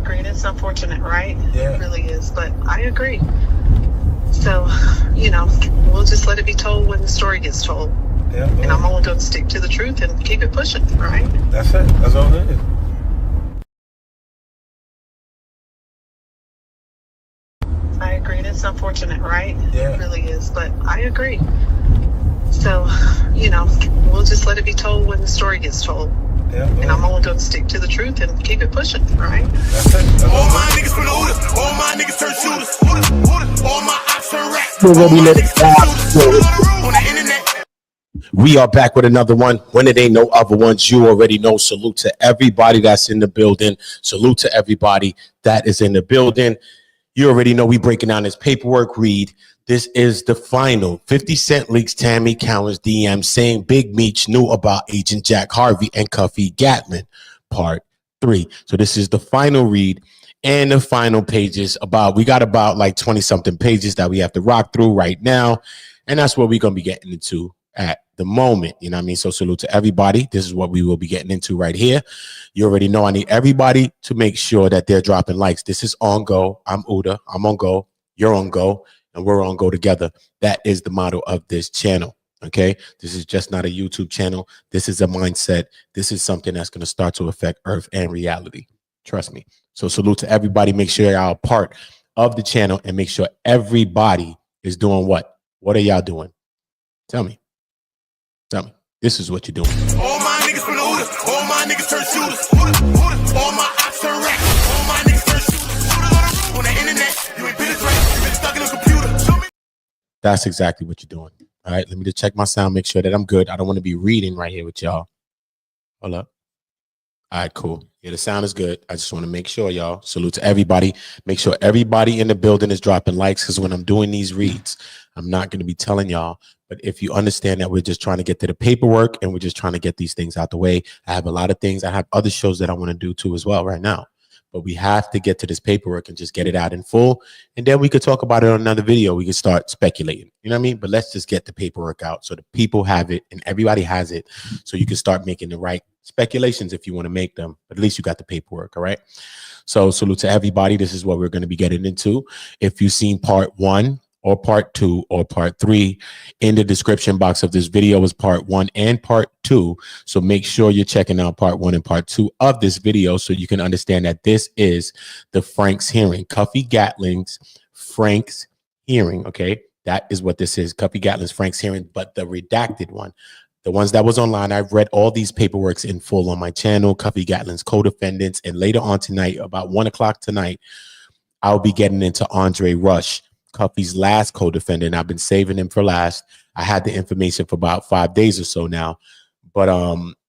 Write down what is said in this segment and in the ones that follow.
agree. It's unfortunate, right? Yeah. It really is, but I agree. So, you know, we'll just let it be told when the story gets told. Yeah. And I'm only going to stick to the truth and keep it pushing, right? That's it. That's all it is. I agree. It's unfortunate, right? Yeah. It really is, but I agree. So, you know, we'll just let it be told when the story gets told. Yeah. And I'm only going to stick to the truth and keep it pushing, right? That's it. That's all All my niggas from the hood, all my niggas turn shooters, all my ops turn rats, all my niggas turn shooters. On the internet. We are back with another one. When it ain't no other ones, you already know. Salute to everybody that's in the building. Salute to everybody that is in the building. You already know we breaking down this paperwork read. This is the final. 50 Cent leaks Tammy Cowins DM saying Big Meech knew about Agent Jack Harvey and CUFFY Gatling, part 3. So this is the final read and the final pages. We got about like 20 something pages that we have to rock through right now. And that's what we're going to be getting into at the moment. You know what I mean? So salute to everybody. This is what we will be getting into right here. You already know I need everybody to make sure that they're dropping likes. This is on go. I'm Uda. I'm on go. You're on go. And we're on go together. That is the motto of this channel. Okay. This is just not a YouTube channel. This is a mindset. This is something that's going to start to affect earth and reality. Trust me. So salute to everybody. Make sure y'all are part of the channel and make sure everybody is doing what? What are y'all doing? Tell me. Tell me. This is what you're doing. All my niggas from the hood, all my niggas turn shooters, all my ops turn rats, all my niggas turn shooters. On the internet, you ain't been as right, you been stuck in a computer. That's exactly what you're doing. All right, let me just check my sound, make sure that I'm good. I don't want to be reading right here with y'all. Hold up. All right, cool. Yeah, the sound is good. I just want to make sure, y'all. Salute to everybody. Make sure everybody in the building is dropping likes, because when I'm doing these reads, I'm not going to be telling y'all. But if you understand that we're just trying to get to the paperwork and we're just trying to get these things out the way, I have a lot of things. I have other shows that I want to do too as well right now. But we have to get to this paperwork and just get it out in full. And then we could talk about it on another video. We could start speculating. You know what I mean? But let's just get the paperwork out so the people have it and everybody has it. So you can start making the right speculations if you want to make them. But at least you got the paperwork. All right. So salute to everybody. This is what we're going to be getting into. If you've seen part 1 or part 2 or part 3, in the description box of this video is part 1 and part 2. So make sure you're checking out part 1 and part 2 of this video so you can understand that this is the Frank's hearing, CUFFY Gatling's Frank's hearing. Okay, that is what this is, CUFFY Gatling's Frank's hearing, but the redacted one. The ones that was online, I've read all these paperworks in full on my channel, CUFFY Gatling's co-defendants, and later on tonight, about 1 o'clock tonight, I'll be getting into Andre Rush, CUFFY's last co-defendant. I've been saving him for last. I had the information for about 5 days or so now, but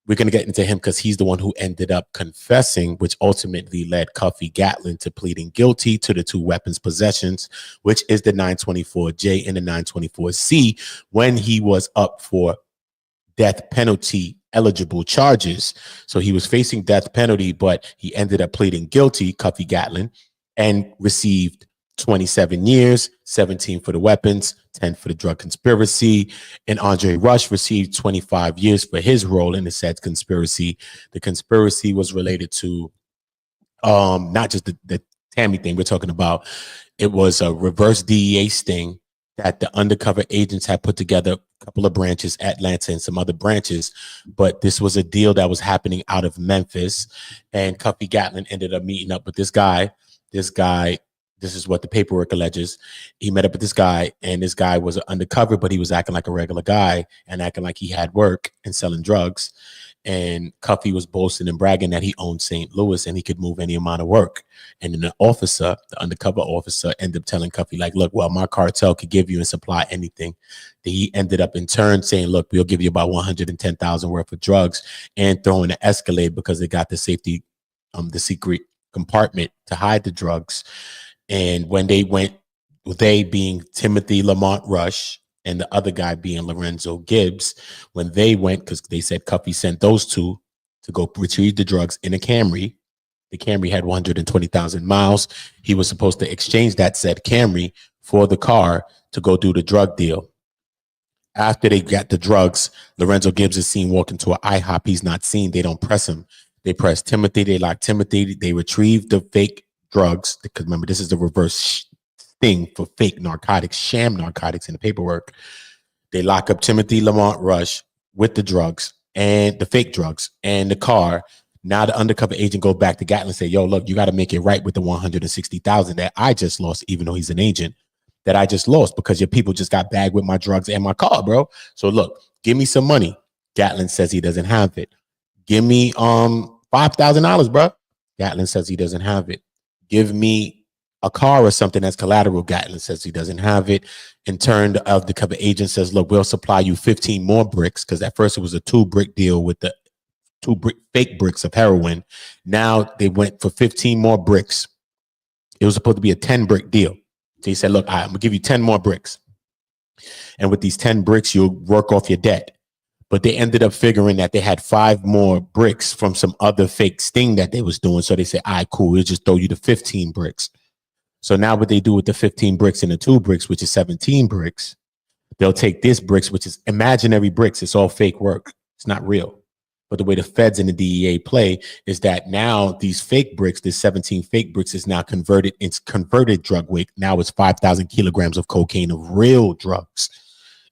we're going to get into him because he's the one who ended up confessing, which ultimately led CUFFY Gatling to pleading guilty to the 2 weapons possessions, which is the 924J and the 924C, when he was up for death penalty eligible charges. So he was facing death penalty, but he ended up pleading guilty, CUFFY Gatling, and received 27 years, 17 for the weapons, 10 for the drug conspiracy. And Andre Rush received 25 years for his role in the said conspiracy. The conspiracy was related to not just the Tammy thing we're talking about. It was a reverse DEA sting that the undercover agents had put together, a couple of branches, Atlanta and some other branches. But this was a deal that was happening out of Memphis. And CUFFY Gatling ended up meeting up with this guy. This is what the paperwork alleges. He met up with this guy, and this guy was undercover, but he was acting like a regular guy and acting like he had work and selling drugs. And CUFFY was boasting and bragging that he owned St. Louis and he could move any amount of work. And then the officer, the undercover officer, ended up telling CUFFY, like, look, well, my cartel could give you and supply anything. He ended up in turn saying, look, we'll give you about 110,000 worth of drugs, and throwing an Escalade because they got the safety, the secret compartment to hide the drugs. And when they went, they being Timothy Lamont Rush and the other guy being Lorenzo Gibbs, when they went, because they said CUFFY sent those 2 to go retrieve the drugs in a Camry. The Camry had 120,000 miles. He was supposed to exchange that said Camry for the car to go do the drug deal. After they got the drugs, Lorenzo Gibbs is seen walking to an IHOP. He's not seen. They don't press him. They press Timothy. They lock Timothy. They retrieve the fake drugs, because remember, this is the reverse thing for fake narcotics, sham narcotics in the paperwork. They lock up Timothy Lamont Rush with the drugs and the fake drugs and the car. Now the undercover agent go back to Gatling and say, yo, look, you got to make it right with the $160,000 that I just lost, even though he's an agent, that I just lost because your people just got bagged with my drugs and my car, bro. So look, give me some money. Gatling says he doesn't have it. Give me $5,000, bro. Gatling says he doesn't have it. Give me a car or something that's collateral. Gatling says he doesn't have it. In turn, the undercover agent says, look, we'll supply you 15 more bricks, because at first it was a 2-brick deal with the fake bricks of heroin. Now they went for 15 more bricks. It was supposed to be a 10-brick deal. So he said, look, I'm going to give you 10 more bricks. And with these 10 bricks, you'll work off your debt. But they ended up figuring that they had 5 more bricks from some other fake sting that they was doing. So they said, all right, cool, we'll just throw you the 15 bricks. So now what they do with the 15 bricks and the 2 bricks, which is 17 bricks, they'll take this bricks, which is imaginary bricks. It's all fake work. It's not real. But the way the feds and the DEA play is that now these fake bricks, this 17 fake bricks, is now converted. It's converted drug weight. Now it's 5,000 kilograms of cocaine of real drugs.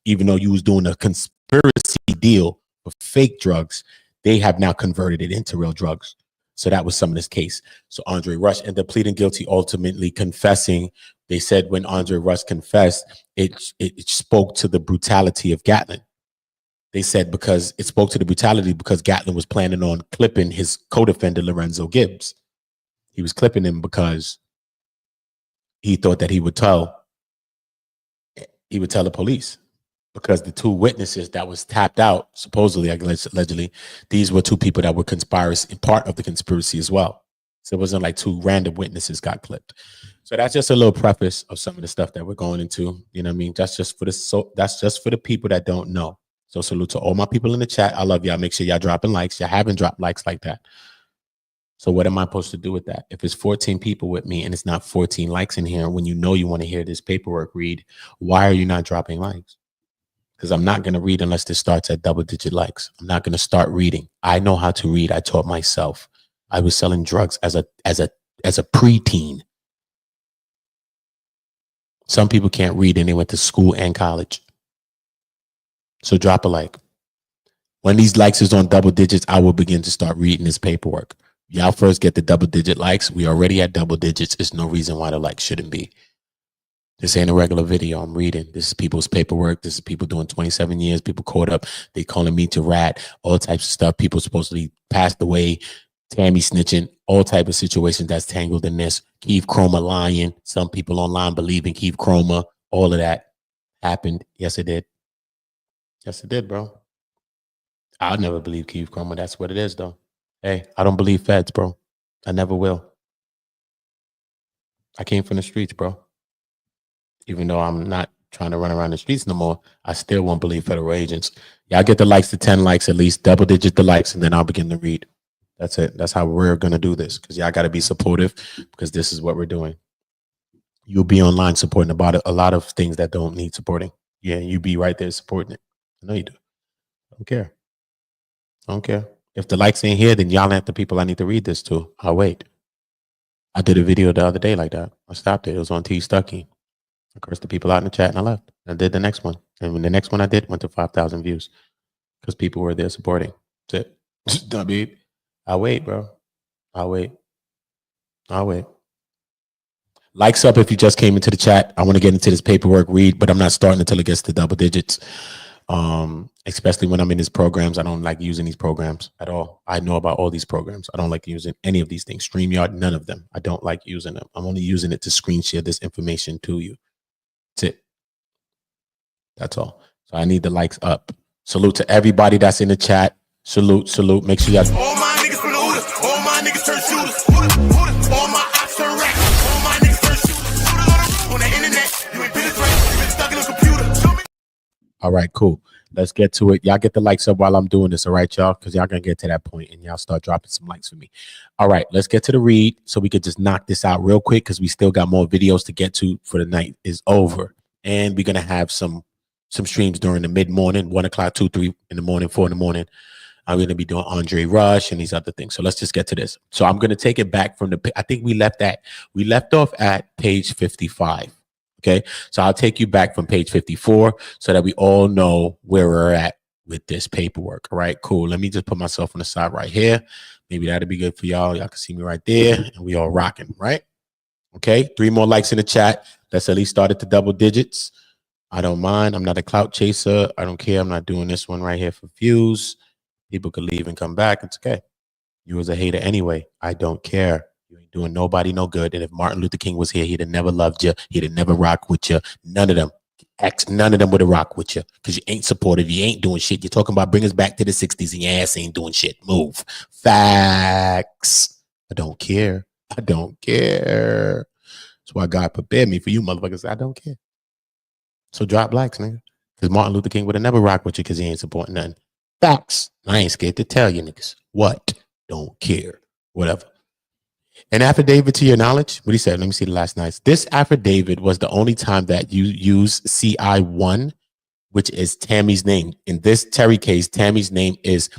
Even though you was doing a conspiracy deal with fake drugs, they have now converted it into real drugs. So that was some of this case. So Andre Rush ended up pleading guilty, ultimately confessing. They said when Andre Rush confessed, it spoke to the brutality of Gatling. They said because it spoke to the brutality because Gatling was planning on clipping his co-defendant, Lorenzo Gibbs. He was clipping him because he thought that he would tell the police, because the 2 witnesses that was tapped out, supposedly, allegedly, these were 2 people that were part of the conspiracy as well. So it wasn't like 2 random witnesses got clipped. So that's just a little preface of some of the stuff that we're going into. You know what I mean? That's just for the people that don't know. So salute to all my people in the chat. I love y'all. Make sure y'all dropping likes. Y'all haven't dropped likes like that. So what am I supposed to do with that? If it's 14 people with me and it's not 14 likes in here, when you know you want to hear this paperwork read, why are you not dropping likes? Because I'm not going to read unless this starts at double-digit likes. I'm not going to start reading. I know how to read. I taught myself. I was selling drugs as a preteen. Some people can't read and they went to school and college. So drop a like. When these likes is on double digits, I will begin to start reading this paperwork. Y'all first get the double-digit likes. We already at double digits. There's no reason why the likes shouldn't be. This ain't a regular video I'm reading. This is people's paperwork. This is people doing 27 years. People caught up. They calling me to rat. All types of stuff. People supposedly passed away. Tammy snitching. All type of situations that's tangled in this. Keith Chroma lying. Some people online believing Keith Chroma. All of that happened. Yes, it did. Yes, it did, bro. I'll never believe Keith Chroma. That's what it is, though. Hey, I don't believe feds, bro. I never will. I came from the streets, bro. Even though I'm not trying to run around the streets no more, I still won't believe federal agents. Y'all get the likes to 10 likes, at least double digit the likes, and then I'll begin to read. That's it. That's how we're going to do this, because y'all got to be supportive, because this is what we're doing. You'll be online supporting about a lot of things that don't need supporting. Yeah, you be right there supporting it. I know you do. I don't care. I don't care. If the likes ain't here, then y'all ain't the people I need to read this to. I'll wait. I did a video the other day like that. I stopped it. It was on T Stucky. I cursed the people out in the chat and I left. I did the next one. And when the next one I did went to 5,000 views because people were there supporting. That's it. I mean, I'll wait, bro. I'll wait. I'll wait. Likes up if you just came into the chat. I want to get into this paperwork read, but I'm not starting until it gets to double digits. Especially when I'm in these programs. I don't like using these programs at all. I know about all these programs. I don't like using any of these things. StreamYard, none of them. I don't like using them. I'm only using it to screen share this information to you. That's it. That's all. So I need the likes up. Salute to everybody that's in the chat. Salute, salute. Make sure you guys. All my niggas from the hooters. All my niggas turn shooters. All my ops turn racks. All my niggas turn shooters. On the internet, you ain't been right. You been stuck in a computer. All right, cool. Let's get to it. Y'all get the likes up while I'm doing this. All right, y'all, because y'all going to get to that point and y'all start dropping some likes for me. All right, let's get to the read so we could just knock this out real quick because we still got more videos to get to for the night is over. And we're going to have some streams during the mid-morning, 1 o'clock, 2, 3 in the morning, 4 in the morning. I'm going to be doing Andre Rush and these other things. So let's just get to this. So I'm going to take it back from I think we left off at page 55. Okay. So I'll take you back from page 54 so that we all know where we're at with this paperwork. All right, cool. Let me just put myself on the side right here. Maybe that'll be good for y'all. Y'all can see me right there and we all rocking, right? Okay. 3 more likes in the chat. Let's at least start at the double digits. I don't mind. I'm not a clout chaser. I don't care. I'm not doing this one right here for views. People could leave and come back. It's okay. You was a hater anyway. I don't care. You ain't doing nobody no good. And if Martin Luther King was here, he'd have never loved you. He'd have never rocked with you. None of them. None of them would have rocked with you because you ain't supportive. You ain't doing shit. You're talking about bring us back to the 60s and your ass ain't doing shit. Move. Facts. I don't care. I don't care. That's why God prepared me for you motherfuckers. I don't care. So drop likes, nigga. Because Martin Luther King would have never rocked with you because he ain't supporting nothing. Facts. I ain't scared to tell you niggas. What? Don't care. Whatever. An affidavit to your knowledge. What he said. Let me see the last night. This affidavit was the only time that you use CI1, which is Tammy's name. In this Terry case, Tammy's name is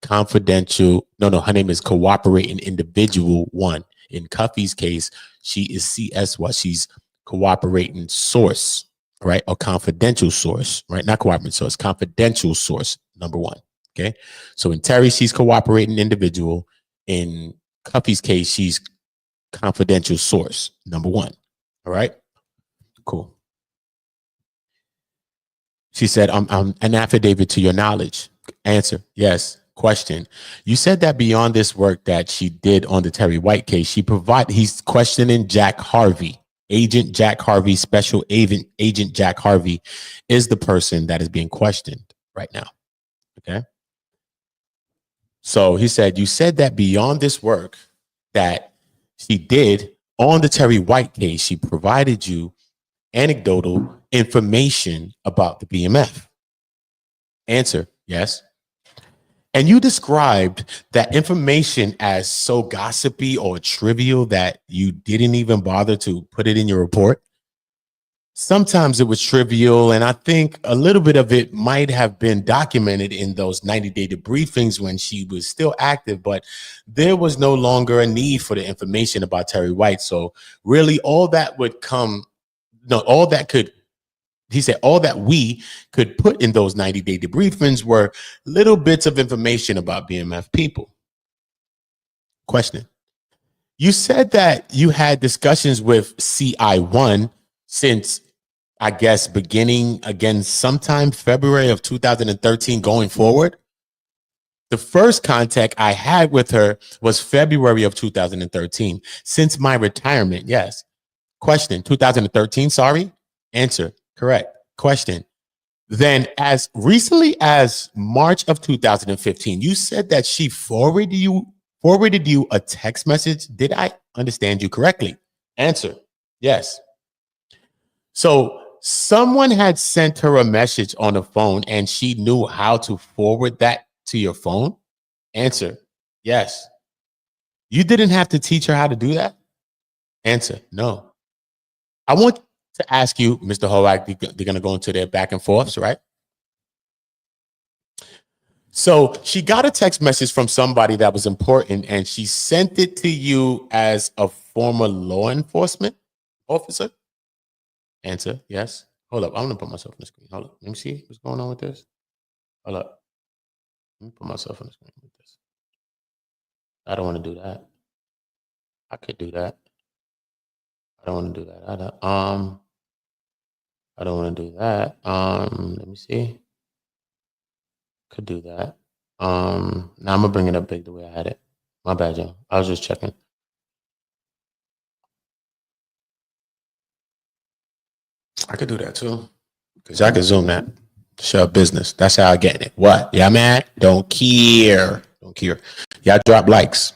confidential. No, her name is cooperating individual 1. In Cuffy's case, she is CS1. She's cooperating source, right? Or confidential source, right? Not cooperating source, confidential source, number 1. Okay. So in Terry, she's cooperating individual. In Cuffy's case, she's confidential source, number 1. All right. Cool. She said, an affidavit to your knowledge. Answer. Yes. Question. You said that beyond this work that she did on the Terry White case, he's questioning Jack Harvey. Agent Jack Harvey, special agent Jack Harvey is the person that is being questioned right now. Okay. So he said, you said that beyond this work that she did on the Terry White case, she provided you anecdotal information about the BMF. Answer, yes. And you described that information as so gossipy or trivial that you didn't even bother to put it in your report. Sometimes it was trivial, and I think a little bit of it might have been documented in those 90-day debriefings when she was still active, but there was no longer a need for the information about Terry White. So really all that we could put in those 90-day debriefings were little bits of information about BMF people. Question. You said that you had discussions with CI1 since, I guess, beginning again sometime February of 2013 going forward. The first contact I had with her was February of 2013 since my retirement. Yes. Question. 2013. Sorry. Answer. Correct. Question. Then as recently as March of 2015, you said that she forwarded you a text message. Did I understand you correctly? Answer. Yes. So someone had sent her a message on the phone and she knew how to forward that to your phone? Answer. Yes. You didn't have to teach her how to do that? Answer. No. I want to ask you, Mr. Howard, they're going to go into their back and forths, right? So she got a text message from somebody that was important and she sent it to you as a former law enforcement officer? Answer, yes. Hold up, I'm going to put myself on the screen. Hold up, let me see what's going on with this. Hold up. Let me put myself on the screen with this. I don't want to do that. I could do that. I don't want to do that. I don't want to do that. Let me see. Could do that. Now I'm gonna bring it up big the way I had it. My bad, Joe. I was just checking. I could do that too. Because I can zoom that. Show business. That's how I get it. What? Yeah, man. Don't care. Don't care. Y'all drop likes.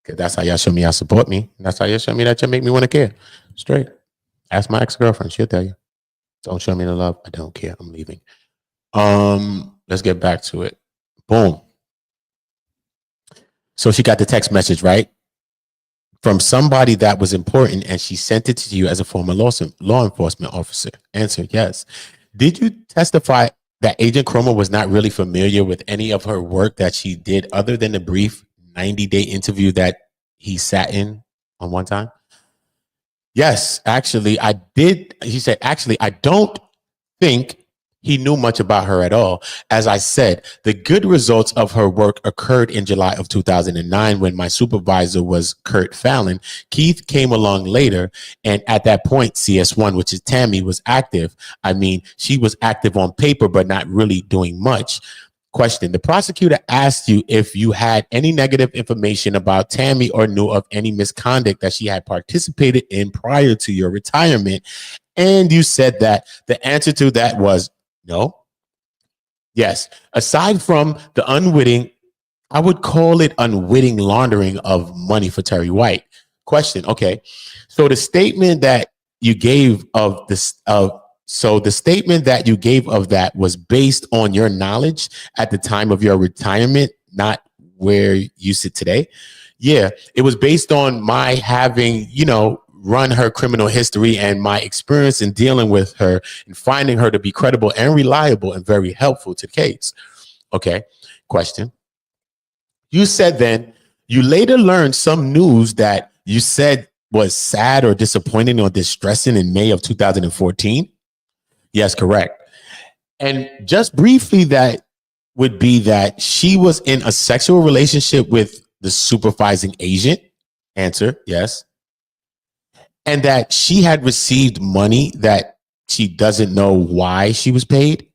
Because that's how y'all show me y'all support me. That's how y'all show me that you make me want to care. Straight. Ask my ex-girlfriend. She'll tell you. Don't show me the love. I don't care. I'm leaving. Let's get back to it. Boom. So she got the text message, right? From somebody that was important, and she sent it to you as a former law enforcement officer. Answer, yes. Did you testify that Agent Chroma was not really familiar with any of her work that she did other than the brief 90-day interview that he sat in on one time? Yes, actually, I did. He said, actually, I don't think he knew much about her at all. As I said, the good results of her work occurred in July of 2009 when my supervisor was Kurt Fallon. Keith came along later, and at that point, CS1, which is Tammy, was active. I mean, she was active on paper, but not really doing much. Question: the prosecutor asked you if you had any negative information about Tammy or knew of any misconduct that she had participated in prior to your retirement. And you said that the answer to that was no. Yes. Aside from the unwitting, I would call it unwitting laundering of money for Terry White. Question. Okay. So the statement that you gave of this, the statement that you gave of that was based on your knowledge at the time of your retirement, not where you sit today. Yeah, it was based on my having, run her criminal history and my experience in dealing with her and finding her to be credible and reliable and very helpful to the case. Okay. Question. You said then you later learned some news that you said was sad or disappointing or distressing in May of 2014. Yes, correct. And just briefly, that would be that she was in a sexual relationship with the supervising agent. Answer, yes. And that she had received money that she doesn't know why she was paid.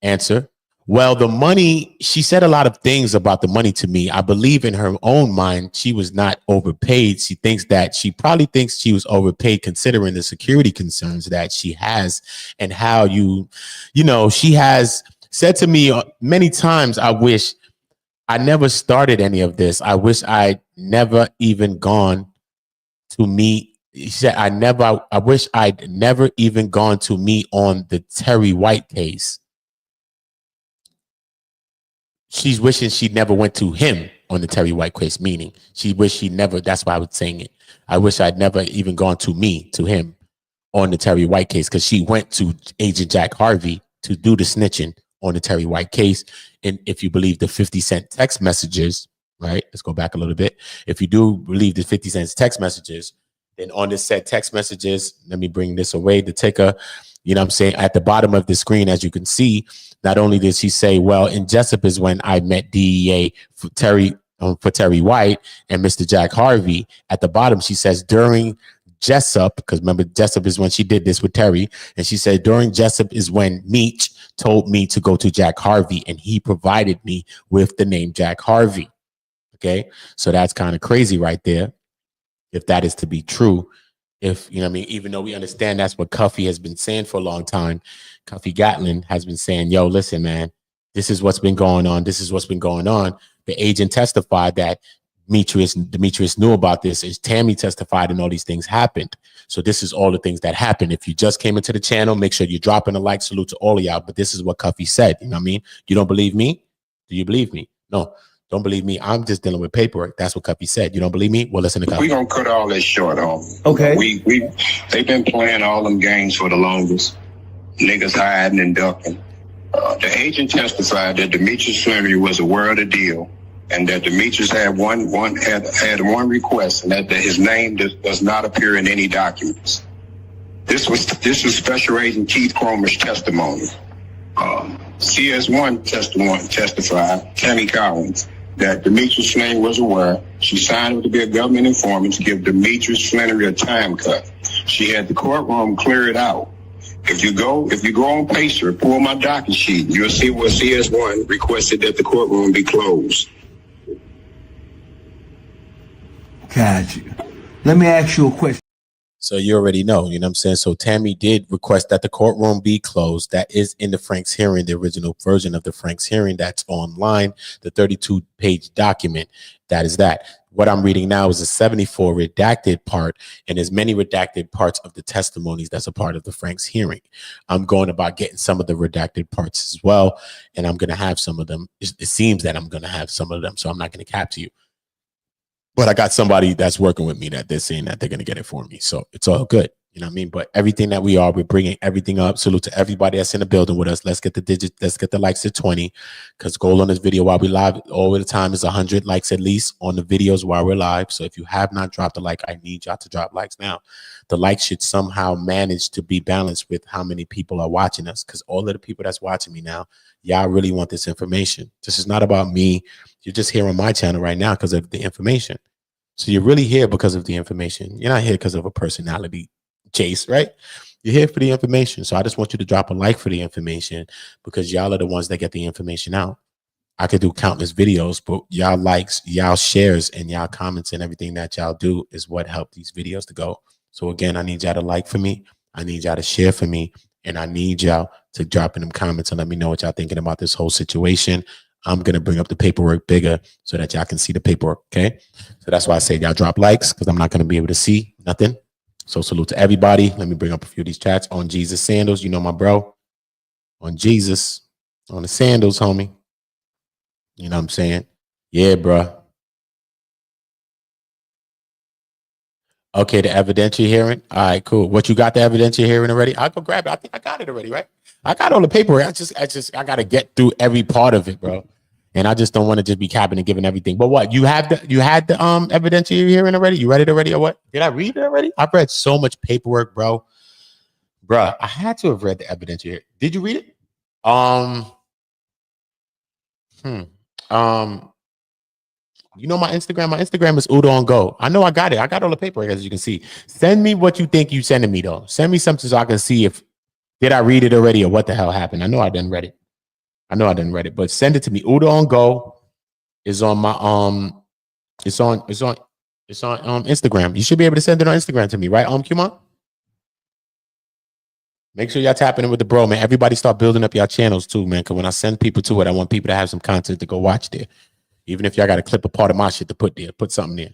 Answer, well, the money, she said a lot of things about the money to me. I believe in her own mind, she was not overpaid. She probably thinks she was overpaid considering the security concerns that she has and how she has said to me many times, I wish I never started any of this. I wish I'd never even gone to meet. He said, I wish I'd never even gone to meet on the Terry White case. She's wishing she never went to him on the Terry White case, meaning she wished she never, that's why I was saying it. I wish I'd never even gone to him on the Terry White case, because she went to Agent Jack Harvey to do the snitching on the Terry White case. And if you believe the 50 Cent text messages, right? Let's go back a little bit. If you do believe the 50 Cent text messages, then on this said text messages, let me bring this away, the ticker, at the bottom of the screen, as you can see, not only did she say, well, in Jessup is when I met DEA for Terry White and Mr. Jack Harvey. At the bottom, she says during Jessup, because remember, Jessup is when she did this with Terry. And she said during Jessup is when Meech told me to go to Jack Harvey and he provided me with the name Jack Harvey. Okay. So that's kind of crazy right there. If that is to be true, even though we understand that's what Cuffy has been saying for a long time, CUFFY Gatling has been saying, yo, listen, man, this is what's been going on. This is what's been going on. The agent testified that Demetrius knew about this, as Tammy testified, and all these things happened. So this is all the things that happened. If you just came into the channel, make sure you're dropping a like. Salute to all of y'all. But this is what Cuffy said. You know what I mean? You don't believe me? Do you believe me? No. Don't believe me. I'm just dealing with paperwork. That's what Cuffy said. You don't believe me? Well, listen to Cuffy. We're going to cut all this short off. Okay. They've been playing all them games for the longest. Niggas hiding and ducking. The agent testified that Demetrius Flannery was aware of the deal and that Demetrius had one request, and that his name does not appear in any documents. This was Special Agent Keith Cromer's testimony. CS1 testified, Tammy Cowins, that Demetrius Flannery was aware. She signed up to be a government informant to give Demetrius Flannery a time cut. She had the courtroom clear it out. If you go on Pacer, pull my docket sheet, you'll see where CS1 requested that the courtroom be closed. Got you. Let me ask you a question. So you already know, you know what I'm saying? So Tammy did request that the courtroom be closed. That is in the Franks hearing, the original version of the Franks hearing that's online, the 32-page document. That is that. What I'm reading now is a 74 redacted part, and there's many redacted parts of the testimonies that's a part of the Franks hearing. I'm going about getting some of the redacted parts as well, and I'm going to have some of them. It seems that I'm going to have some of them, so I'm not going to cap to you. But I got somebody that's working with me that they're saying that they're going to get it for me. So it's all good. You know what I mean? But everything that we are, we're bringing everything up. Salute to everybody that's in the building with us. Let's get the likes to 20, because goal on this video while we live all the time is 100 likes at least on the videos while we're live. So if you have not dropped a like, I need y'all to drop likes now. The likes should somehow manage to be balanced with how many people are watching us, because all of the people that's watching me now, y'all really want this information. This is not about me. You're just here on my channel right now because of the information. So you're really here because of the information. You're not here because of a personality chase, right? You're here for the information. So I just want you to drop a like for the information, because y'all are the ones that get the information out. I could do countless videos, but y'all likes, y'all shares, and y'all comments and everything that y'all do is what help these videos to go. So again, I need y'all to like for me. I need y'all to share for me. And I need y'all to drop in them comments and let me know what y'all thinking about this whole situation. I'm going to bring up the paperwork bigger so that y'all can see the paperwork, okay? So that's why I say y'all drop likes, because I'm not going to be able to see nothing. So salute to everybody. Let me bring up a few of these chats. On Jesus Sandals, you know my bro. On Jesus. On the sandals, homie. You know what I'm saying? Yeah, bro. Okay, the evidentiary hearing. All right, cool. What, you got the evidentiary hearing already? I'll go grab it. I think I got it already, right? I got all the paperwork. I got to get through every part of it, bro. And I just don't want to just be capping and giving everything. But what, you had the evidentiary hearing already? You read it already or what? Did I read it already? I've read so much paperwork, bro. Bruh, I had to have read the evidentiary hearing. Did you read it? You know my Instagram? My Instagram is Udo on Go. I know I got it. I got all the paperwork, as you can see. Send me what you think you sending me, though. Send me something so I can see if did I read it already or what the hell happened. I know I didn't read it. But send it to me. Udo on Go is on my it's on Instagram. You should be able to send it on Instagram to me, right? Kumon? Make sure y'all tapping in with the bro, man. Everybody start building up y'all channels too, man. Because when I send people to it, I want people to have some content to go watch there. Even if y'all got to clip a part of my shit to put there, put something there.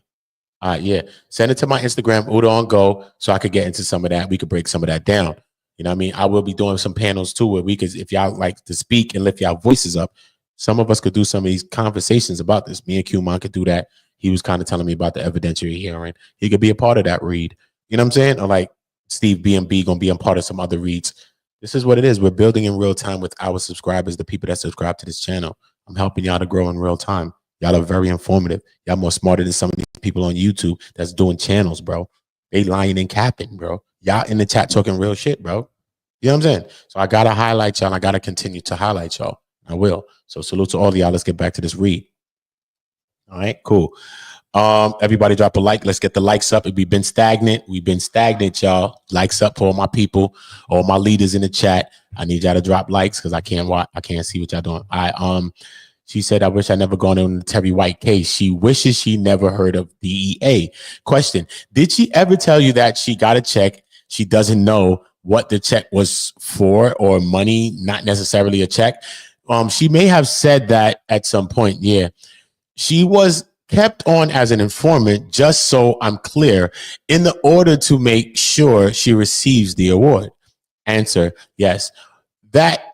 All right, yeah. Send it to my Instagram, Udo on Go, so I could get into some of that. We could break some of that down. You know what I mean? I will be doing some panels too, where we could, if y'all like to speak and lift y'all voices up, some of us could do some of these conversations about this. Me and Q-Mon could do that. He was kind of telling me about the evidentiary hearing. He could be a part of that read. You know what I'm saying? Or like Steve B&B gonna be a part of some other reads. This is what it is. We're building in real time with our subscribers, the people that subscribe to this channel. I'm helping y'all to grow in real time. Y'all are very informative. Y'all more smarter than some of these people on YouTube that's doing channels, bro. They lying and capping, bro. Y'all in the chat talking real shit, bro. You know what I'm saying? So I got to highlight y'all. I got to continue to highlight y'all. I will. So salute to all of y'all. Let's get back to this read. All right, cool. Everybody drop a like. Let's get the likes up. We've been stagnant. Y'all. Likes up for all my people, all my leaders in the chat. I need y'all to drop likes because I can't see what y'all doing. All right. She said, I wish I never gone on the Terry White case. She wishes she never heard of DEA. Question. Did she ever tell you that she got a check? She doesn't know what the check was for, or money, not necessarily a check. She may have said that at some point. Yeah. She was kept on as an informant, just so I'm clear, in the order to make sure she receives the award. Answer. Yes. That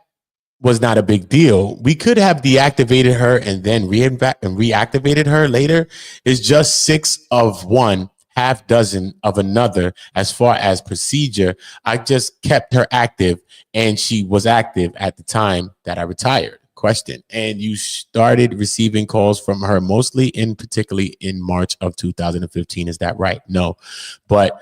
was not a big deal. We could have deactivated her and then reactivated her later. It's just 6 of one, half dozen of another. As far as procedure, I just kept her active, and she was active at the time that I retired. Question. And you started receiving calls from her particularly in March of 2015. Is that right? No, but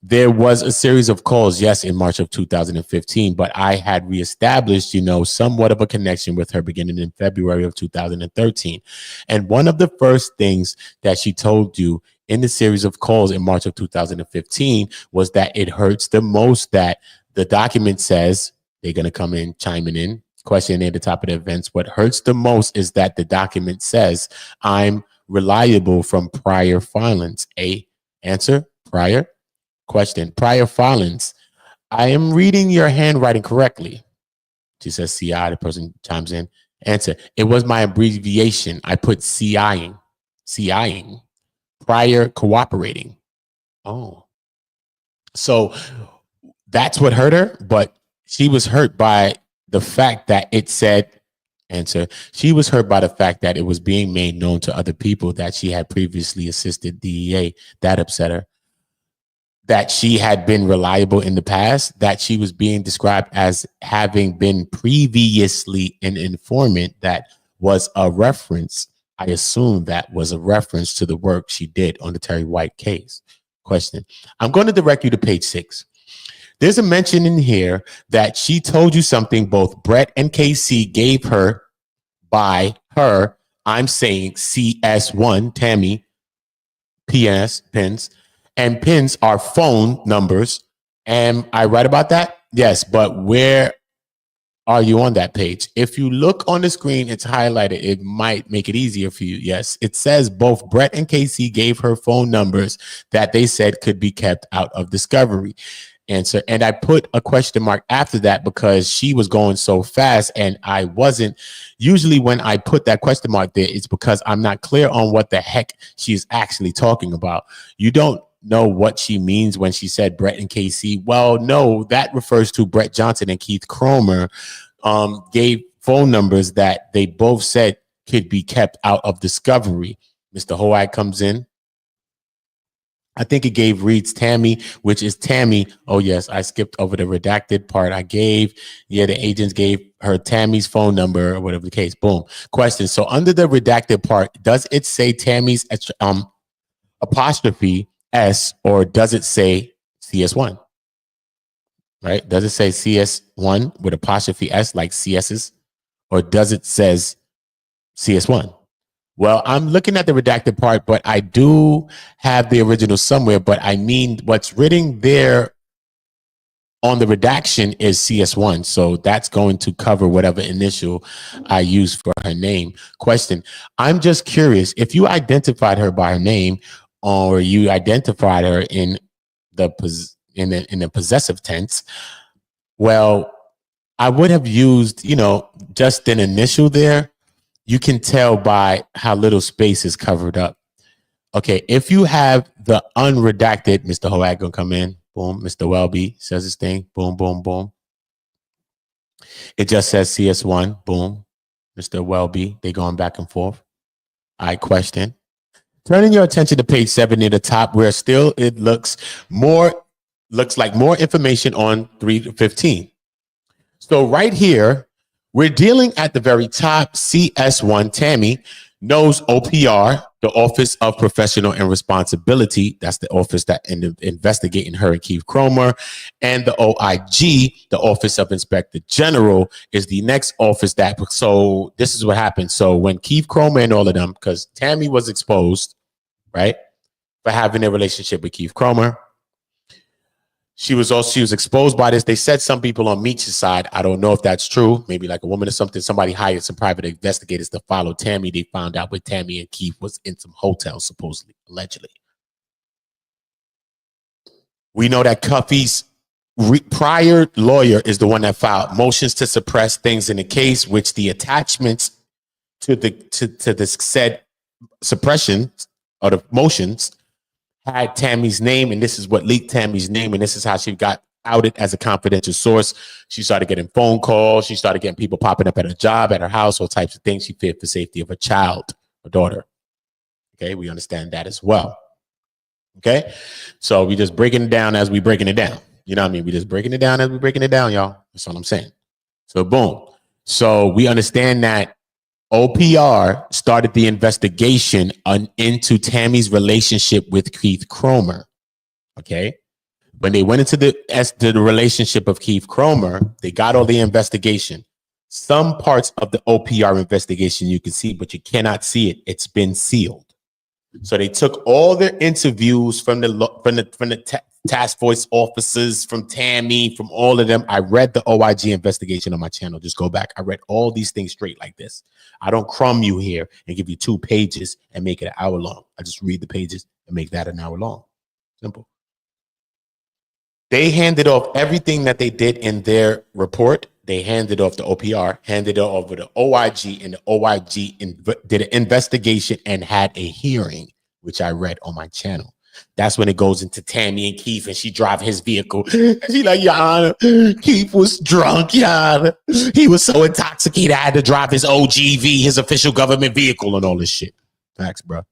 there was a series of calls, yes, in March of 2015, but I had reestablished, somewhat of a connection with her beginning in February of 2013. And one of the first things that she told you in the series of calls in March of 2015 was that it hurts the most that the document says, they're going to come in, chiming in, question at the top of the events. What hurts the most is that the document says I'm reliable from prior filings. Answer, prior. Question, prior filings. I am reading your handwriting correctly. She says CI, the person chimes in. Answer, it was my abbreviation. I put CIing, prior cooperating. Oh. So that's what hurt her, but she was hurt by the fact that it said, answer, she was hurt by the fact that it was being made known to other people that she had previously assisted DEA. That upset her. that she had been reliable in the past, that she was being described as having been previously an informant, that was a reference. I assume that was a reference to the work she did on the Terry White case. Question. I'm going to direct you to page 6. There's a mention in here that she told you something both Brett and KC gave her by her, I'm saying CS1, Tammy, PS, pins, and pins are phone numbers. Am I right about that? Yes, but where are you on that page? If you look on the screen, it's highlighted. It might make it easier for you. Yes, it says both Brett and KC gave her phone numbers that they said could be kept out of discovery. Answer. And I put a question mark after that because she was going so fast and I wasn't. Usually when I put that question mark there, it's because I'm not clear on what the heck she's actually talking about. You don't know what she means when she said Brett and KC. Well, no, that refers to Brett Johnson and Keith Cromer gave phone numbers that they both said could be kept out of discovery. Mr. Hoag comes in. I think it gave reads Tammy, which is Tammy. Oh, yes, I skipped over the redacted part. I gave, the agents gave her Tammy's phone number or whatever the case. Boom. Question. So under the redacted part, does it say Tammy's apostrophe S or does it say CS1? Right? Does it say CS1 with apostrophe S like CS's or does it says CS1? Well, I'm looking at the redacted part, but I do have the original somewhere. But I mean, what's written there on the redaction is CS1. So that's going to cover whatever initial I use for her name. Question. I'm just curious if you identified her by her name or you identified her in the possessive tense. Well, I would have used, just an initial there. You can tell by how little space is covered up. Okay, if you have the unredacted, Mr. Hoag gonna come in. Boom, Mr. Welby says his thing. Boom, boom, boom. It just says CS1. Boom, Mr. Welby. They going back and forth. I question. Turning your attention to page 7 near the top, where still it looks like more information on 3 to 15. So right here, we're dealing at the very top. CS1 Tammy knows OPR, the Office of Professional and Responsibility. That's the office that investigating her and Keith Cromer. And the OIG, the Office of Inspector General, is the next office that. So this is what happened. So when Keith Cromer and all of them, because Tammy was exposed, right, for having a relationship with Keith Cromer. She was exposed by this. They said some people on Meech's side, I don't know if that's true, maybe like a woman or something, somebody hired some private investigators to follow Tammy. They found out where Tammy and Keith was in some hotel, supposedly, allegedly. We know that Cuffy's prior lawyer is the one that filed motions to suppress things in the case, which the attachments to the said suppression or the motions had Tammy's name, and this is what leaked Tammy's name, and this is how she got outed as a confidential source. She started getting phone calls. She started getting people popping up at her job, at her house, all types of things. She feared for safety of her child, her daughter. Okay, we understand that as well. Okay, so we just breaking it down as we breaking it down. You know what I mean? We just breaking it down as we breaking it down, y'all. That's what I'm saying. So boom. So we understand that OPR started the investigation into Tammy's relationship with Keith Cromer. Okay. When they went into the relationship of Keith Cromer, they got all the investigation. Some parts of the OPR investigation you can see, but you cannot see it. It's been sealed. So they took all their interviews from the task force officers, from Tammy, from all of them. I read the OIG investigation on my channel. Just go back. I read all these things straight like this. I don't crumb you here and give you 2 pages and make it an hour long. I just read the pages and make that an hour long. Simple. They handed off everything that they did in their report. They handed off the OPR, handed it over to OIG, and the OIG did an investigation and had a hearing, which I read on my channel. That's when it goes into Tammy and Keith, and she drive his vehicle. And she like, Your Honor, Keith was drunk, Your Honor. He was so intoxicated, I had to drive his OGV, his official government vehicle, and all this shit. Facts, bro.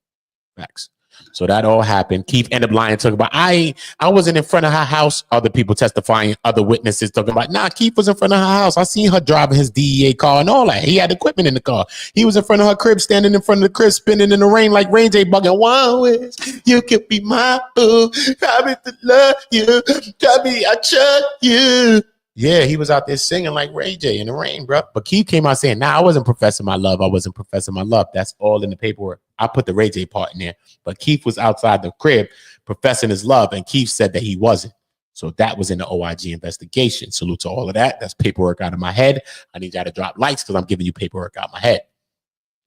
Facts. So that all happened. Keith ended up lying, talking about I wasn't in front of her house. Other people testifying, other witnesses talking about, nah, Keith was in front of her house. I seen her driving his DEA car and all that. He had equipment in the car. He was in front of her crib, standing in front of the crib, spinning in the rain like Ray J bugging. One wish you could be my boo. Promise to love you. Tell me I trust you. Yeah, he was out there singing like Ray J in the rain, bro. But Keith came out saying, nah, I wasn't professing my love. I wasn't professing my love. That's all in the paperwork. I put the Ray J part in there. But Keith was outside the crib professing his love, and Keith said that he wasn't. So that was in the OIG investigation. Salute to all of that. That's paperwork out of my head. I need y'all to drop likes because I'm giving you paperwork out of my head.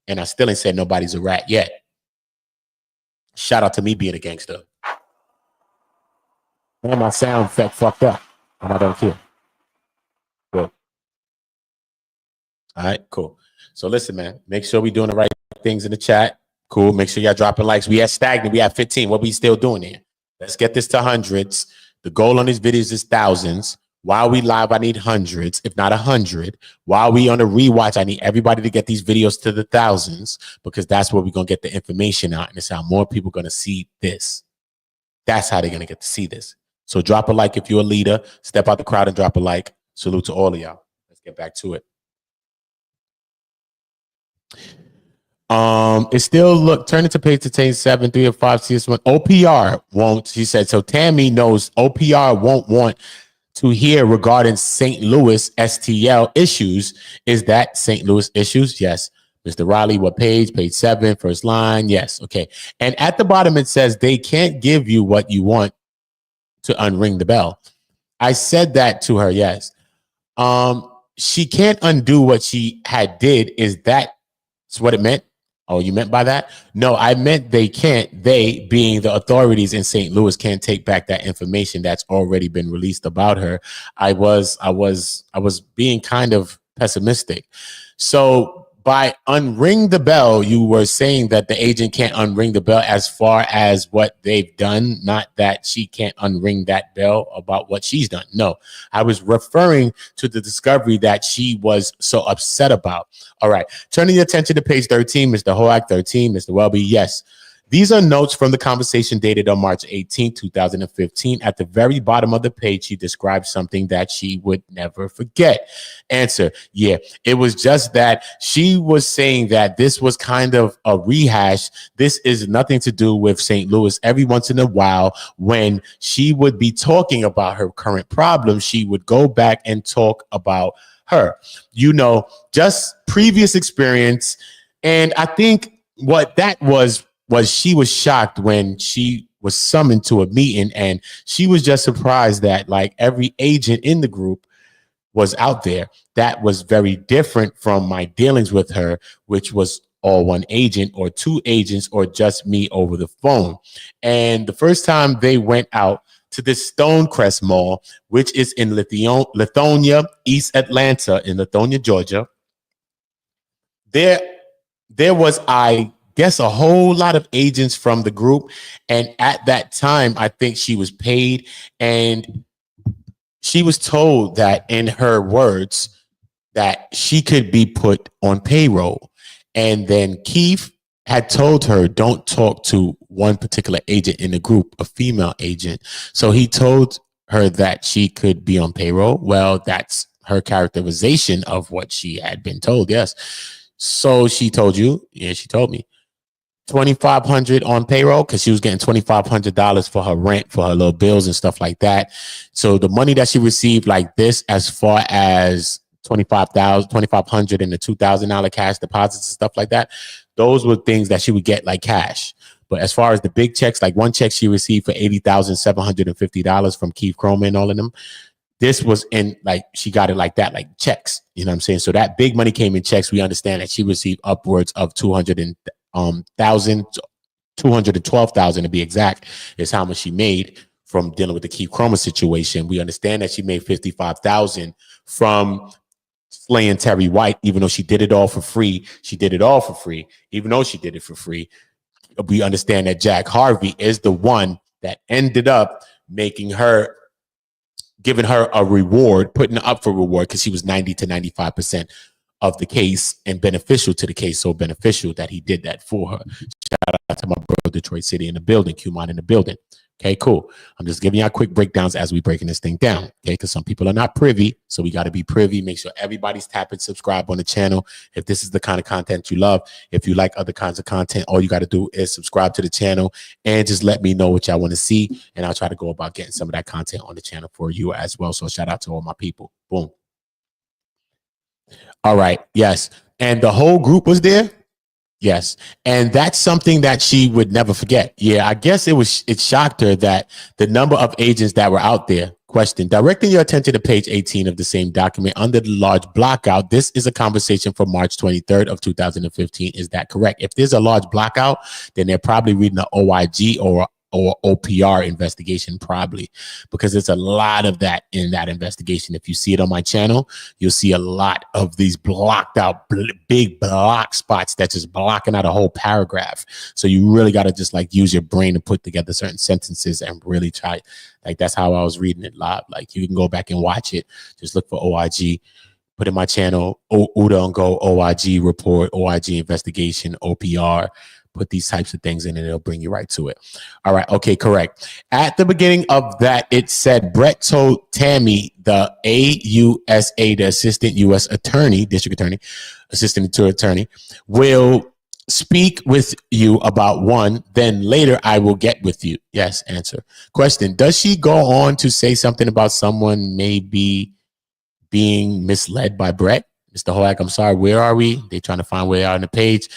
And I still ain't said nobody's a rat yet. Shout out to me being a gangster. And my sound effect fucked up. And I don't care. Good. All right, cool. So listen, man, make sure we doing the right things in the chat. Cool. Make sure y'all dropping likes. We at stagnant. We at 15. What we still doing here? Let's get this to hundreds. The goal on these videos is thousands. While we live, I need hundreds, if not 100. While we on the rewatch, I need everybody to get these videos to the thousands because that's where we're going to get the information out. And it's how more people are going to see this. That's how they're going to get to see this. So drop a like if you're a leader. Step out the crowd and drop a like. Salute to all of y'all. Let's get back to it. It still turn it to page to page 7, 3 or 5 CS1. OPR won't, she said. So Tammy knows OPR won't want to hear regarding St. Louis STL issues. Is that St. Louis issues? Yes. Mr. Riley, what page? Page 7, first line. Yes. Okay. And at the bottom, it says they can't give you what you want to unring the bell. I said that to her. Yes. She can't undo what she had did. Is that's what it meant? Oh, you meant by that? No, I meant they can't. They, being the authorities in St. Louis, can't take back that information that's already been released about her. I was being kind of pessimistic. So by unring the bell, you were saying that the agent can't unring the bell as far as what they've done, not that she can't unring that bell about what she's done. No, I was referring to the discovery that she was so upset about. All right, turning your attention to page 13, Mr. Hoak, 13, Mr. Welby, yes. These are notes from the conversation dated on March 18, 2015. At the very bottom of the page, she described something that she would never forget. Answer, yeah, it was just that she was saying that this was kind of a rehash. This is nothing to do with St. Louis. Every once in a while, when she would be talking about her current problem, she would go back and talk about her. You know, just previous experience. And I think what that was she was shocked when she was summoned to a meeting, and she was just surprised that like every agent in the group was out there. That was very different from my dealings with her, which was all one agent or two agents or just me over the phone. And the first time they went out to the Stonecrest Mall, which is in Lithonia, East Atlanta, in Lithonia, Georgia, there was, I guess, a whole lot of agents from the group. And at that time, I think she was paid, and she was told that, in her words, that she could be put on payroll. And then Keith had told her, don't talk to one particular agent in the group, a female agent. So he told her that she could be on payroll. Well, that's her characterization of what she had been told. Yes. So she told you, yeah, she told me, $2,500 on payroll because she was getting $2,500 for her rent, for her little bills and stuff like that. So the money that she received like this, as far as $2,500 and the $2,000 cash deposits and stuff like that, those were things that she would get like cash. But as far as the big checks, like one check she received for $80,750 from Keith Croman and all of them, this was in, like, she got it like that, like checks. You know what I'm saying? So that big money came in checks. We understand that she received upwards of $212,000 to be exact, is how much she made from dealing with the Keith Croman situation. We understand that she made $55,000 from slaying Terry White, even though she did it all for free. She did it all for free, even though she did it for free. We understand that Jack Harvey is the one that ended up making her, giving her a reward, putting her up for reward, because she was 90 to 95% of the case and beneficial to the case, so beneficial that he did that for her. Shout out to my bro, Detroit City in the building, Qmon in the building. Okay, cool. I'm just giving y'all quick breakdowns as we breaking this thing down, okay? Because some people are not privy, so we got to be privy. Make sure everybody's tapping subscribe on the channel. If this is the kind of content you love, if you like other kinds of content, all you got to do is subscribe to the channel and just let me know what y'all want to see, and I'll try to go about getting some of that content on the channel for you as well. So shout out to all my people. Boom. All right. Yes. And the whole group was there. Yes. And that's something that she would never forget. Yeah. I guess it shocked her that the number of agents that were out there. Question, directing your attention to page 18 of the same document under the large blockout. This is a conversation from March 23rd of 2015. Is that correct? If there's a large blockout, then they're probably reading an OIG or OPR investigation, probably, because there's a lot of that in that investigation. If you see it on my channel, you'll see a lot of these blocked out big block spots that's just blocking out a whole paragraph. So you really got to just like use your brain to put together certain sentences and really try. Like that's how I was reading it live. Like you can go back and watch it. Just look for OIG. Put in my channel, Uda and go OIG report, OIG investigation, OPR. Put these types of things in and it'll bring you right to it. All right. Okay. Correct. At the beginning of that, it said Brett told Tammy, the AUSA, the assistant U.S. attorney, district attorney, assistant to attorney, will speak with you about one, then later I will get with you. Yes. Answer. Question. Does she go on to say something about someone maybe being misled by Brett? Mr. Hoag, I'm sorry. Where are we? They're trying to find where they are on the page.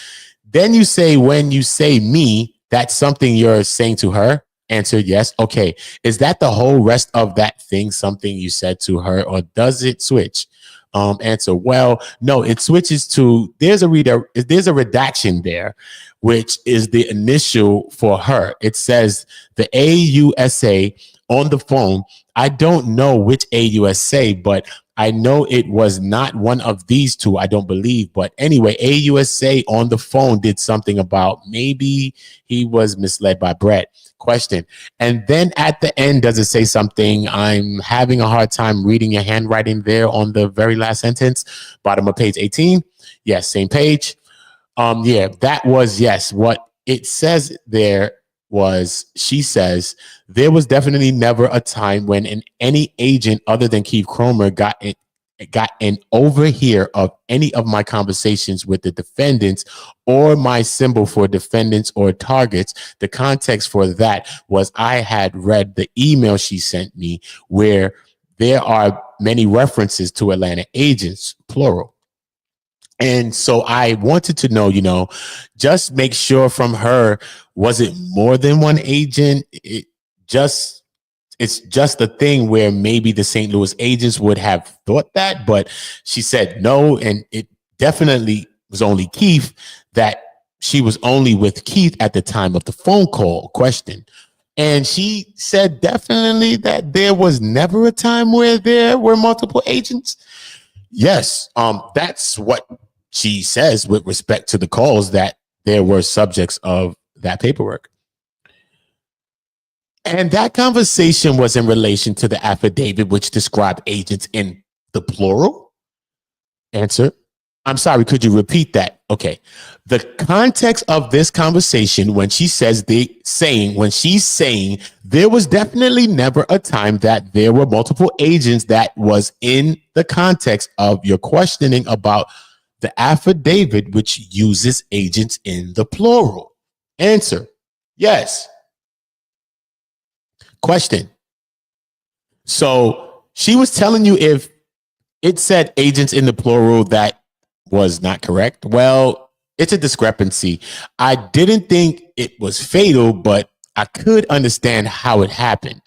Then you say, when you say me, that's something you're saying to her. Answer, yes. Okay. Is that the whole rest of that thing, something you said to her, or does it switch? Answer, well, no, it switches to, there's a redaction there, which is the initial for her. It says the AUSA on the phone. I don't know which AUSA, but I know it was not one of these two, I don't believe. But anyway, AUSA on the phone did something about maybe he was misled by Brett. Question. And then at the end, does it say something? I'm having a hard time reading your handwriting there on the very last sentence. Bottom of page 18. Yes, same page. Yeah, that was, yes. What it says there was, she says, there was definitely never a time when any agent other than Keith Cromer got an overhear of any of my conversations with the defendants or my symbol for defendants or targets. The context for that was I had read the email she sent me where there are many references to Atlanta agents, plural. And so I wanted to know, just make sure from her, was it more than one agent? It's just a thing where maybe the St. Louis agents would have thought that, but she said no. And it definitely was only Keith, that she was only with Keith at the time of the phone call. Question. And she said definitely that there was never a time where there were multiple agents. Yes. That's what she says with respect to the calls, that there were subjects of that paperwork. And that conversation was in relation to the affidavit, which described agents in the plural. Answer. I'm sorry, could you repeat that? Okay. The context of this conversation, when she says when she's saying there was definitely never a time that there were multiple agents, that was in the context of your questioning about the affidavit, which uses agents in the plural. Answer. Yes. Question. So she was telling you if it said agents in the plural, that was not correct. Well, it's a discrepancy. I didn't think it was fatal, but I could understand how it happened.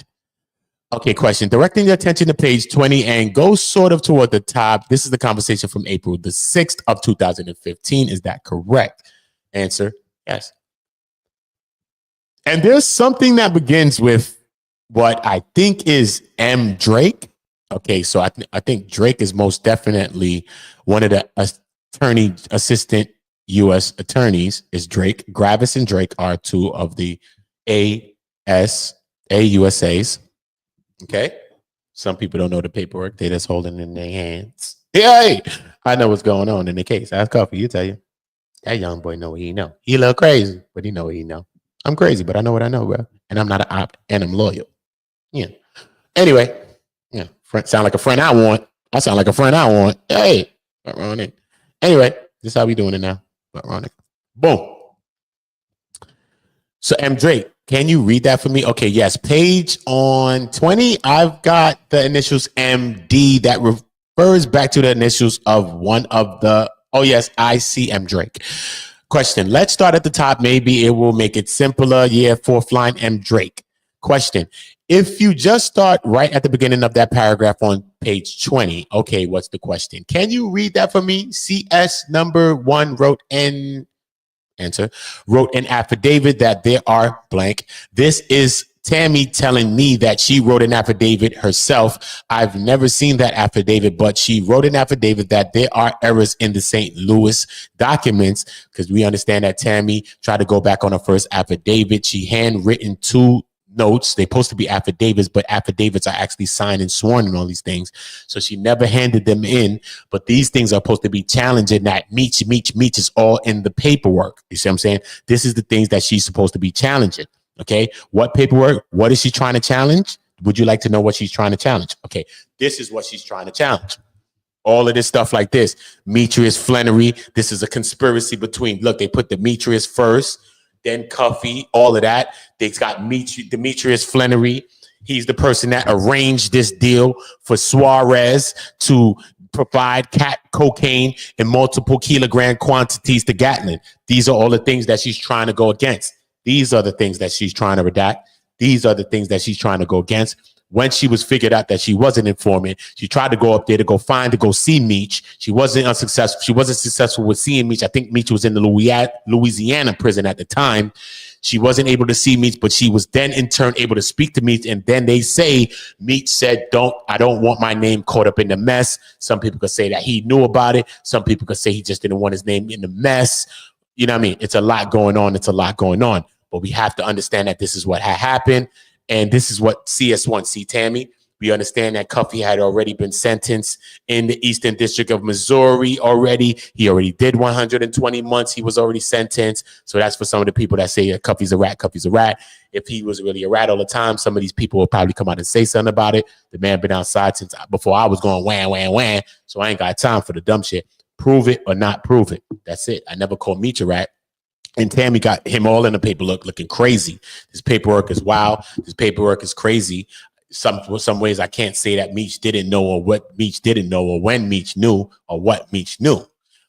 Okay, question. Directing your attention to page 20 and go sort of toward the top. This is the conversation from April the 6th of 2015. Is that correct? Answer. Yes. And there's something that begins with what I think is M. Drake. Okay, so I think Drake is most definitely one of the assistant U.S. attorneys is Drake. Gravis and Drake are two of the AUSAs. Okay, some people don't know the paperwork. They just holding in their hands. Yeah, hey, I know what's going on in the case. Ask Coffee, you tell you. That young boy know what he know. He a little crazy, but he know what he know. I'm crazy, but I know what I know, bro. And I'm not an op, and I'm loyal. Yeah. Anyway, yeah, sound like a friend I want. I sound like a friend I want. Hey, what wrong with it? Anyway, this is how we doing it now. What wrong with it? Boom. So M Drake, can you read that for me? Okay, yes. Page on 20, I've got the initials MD that refers back to the initials of one of the. Oh yes, I see M Drake. Question. Let's start at the top. Maybe it will make it simpler. Yeah, fourth line M Drake. Question. If you just start right at the beginning of that paragraph on page 20, okay, what's the question? Can you read that for me? CS number 1 wrote an affidavit that there are blank. This is Tammy telling me that she wrote an affidavit herself. I've never seen that affidavit, but she wrote an affidavit that there are errors in the St. Louis documents, because we understand that Tammy tried to go back on her first affidavit. She handwritten 2 notes. They're supposed to be affidavits, but affidavits are actually signed and sworn and all these things. So she never handed them in, but these things are supposed to be challenging that Meech is all in the paperwork. You see what I'm saying? This is the things that she's supposed to be challenging. Okay. What paperwork? What is she trying to challenge? Would you like to know what she's trying to challenge? Okay. This is what she's trying to challenge. All of this stuff like this. Demetrius Flannery. This is a conspiracy between, look, they put Demetrius first, then Cuffy, all of that. They got Demetrius Flannery. He's the person that arranged this deal for Suarez to provide cocaine in multiple kilogram quantities to Gatling. These are all the things that she's trying to go against. These are the things that she's trying to redact. These are the things that she's trying to go against. When she was figured out that she wasn't informant, she tried to go up there to go see Meech. She wasn't unsuccessful. She wasn't successful with seeing Meech. I think Meech was in the Louisiana prison at the time. She wasn't able to see Meech, but she was then in turn able to speak to Meech. And then they say Meech said, I don't want my name caught up in the mess. Some people could say that he knew about it. Some people could say he just didn't want his name in the mess. You know what I mean? It's a lot going on. It's a lot going on. But we have to understand that this is what had happened. And this is what CS1, see, Tammy, we understand that Cuffy had already been sentenced in the Eastern District of Missouri already. He already did 120 months. He was already sentenced. So that's for some of the people that say Cuffy's a rat, Cuffy's a rat. If he was really a rat all the time, some of these people will probably come out and say something about it. The man been outside since before I was going wham. So I ain't got time for the dumb shit. Prove it or not prove it. That's it. I never called Meech a rat. And Tammy got him all in the paperwork looking crazy. This paperwork is wild. This paperwork is crazy. Some ways I can't say that Meech didn't know or what Meech didn't know or when Meech knew or what Meech knew.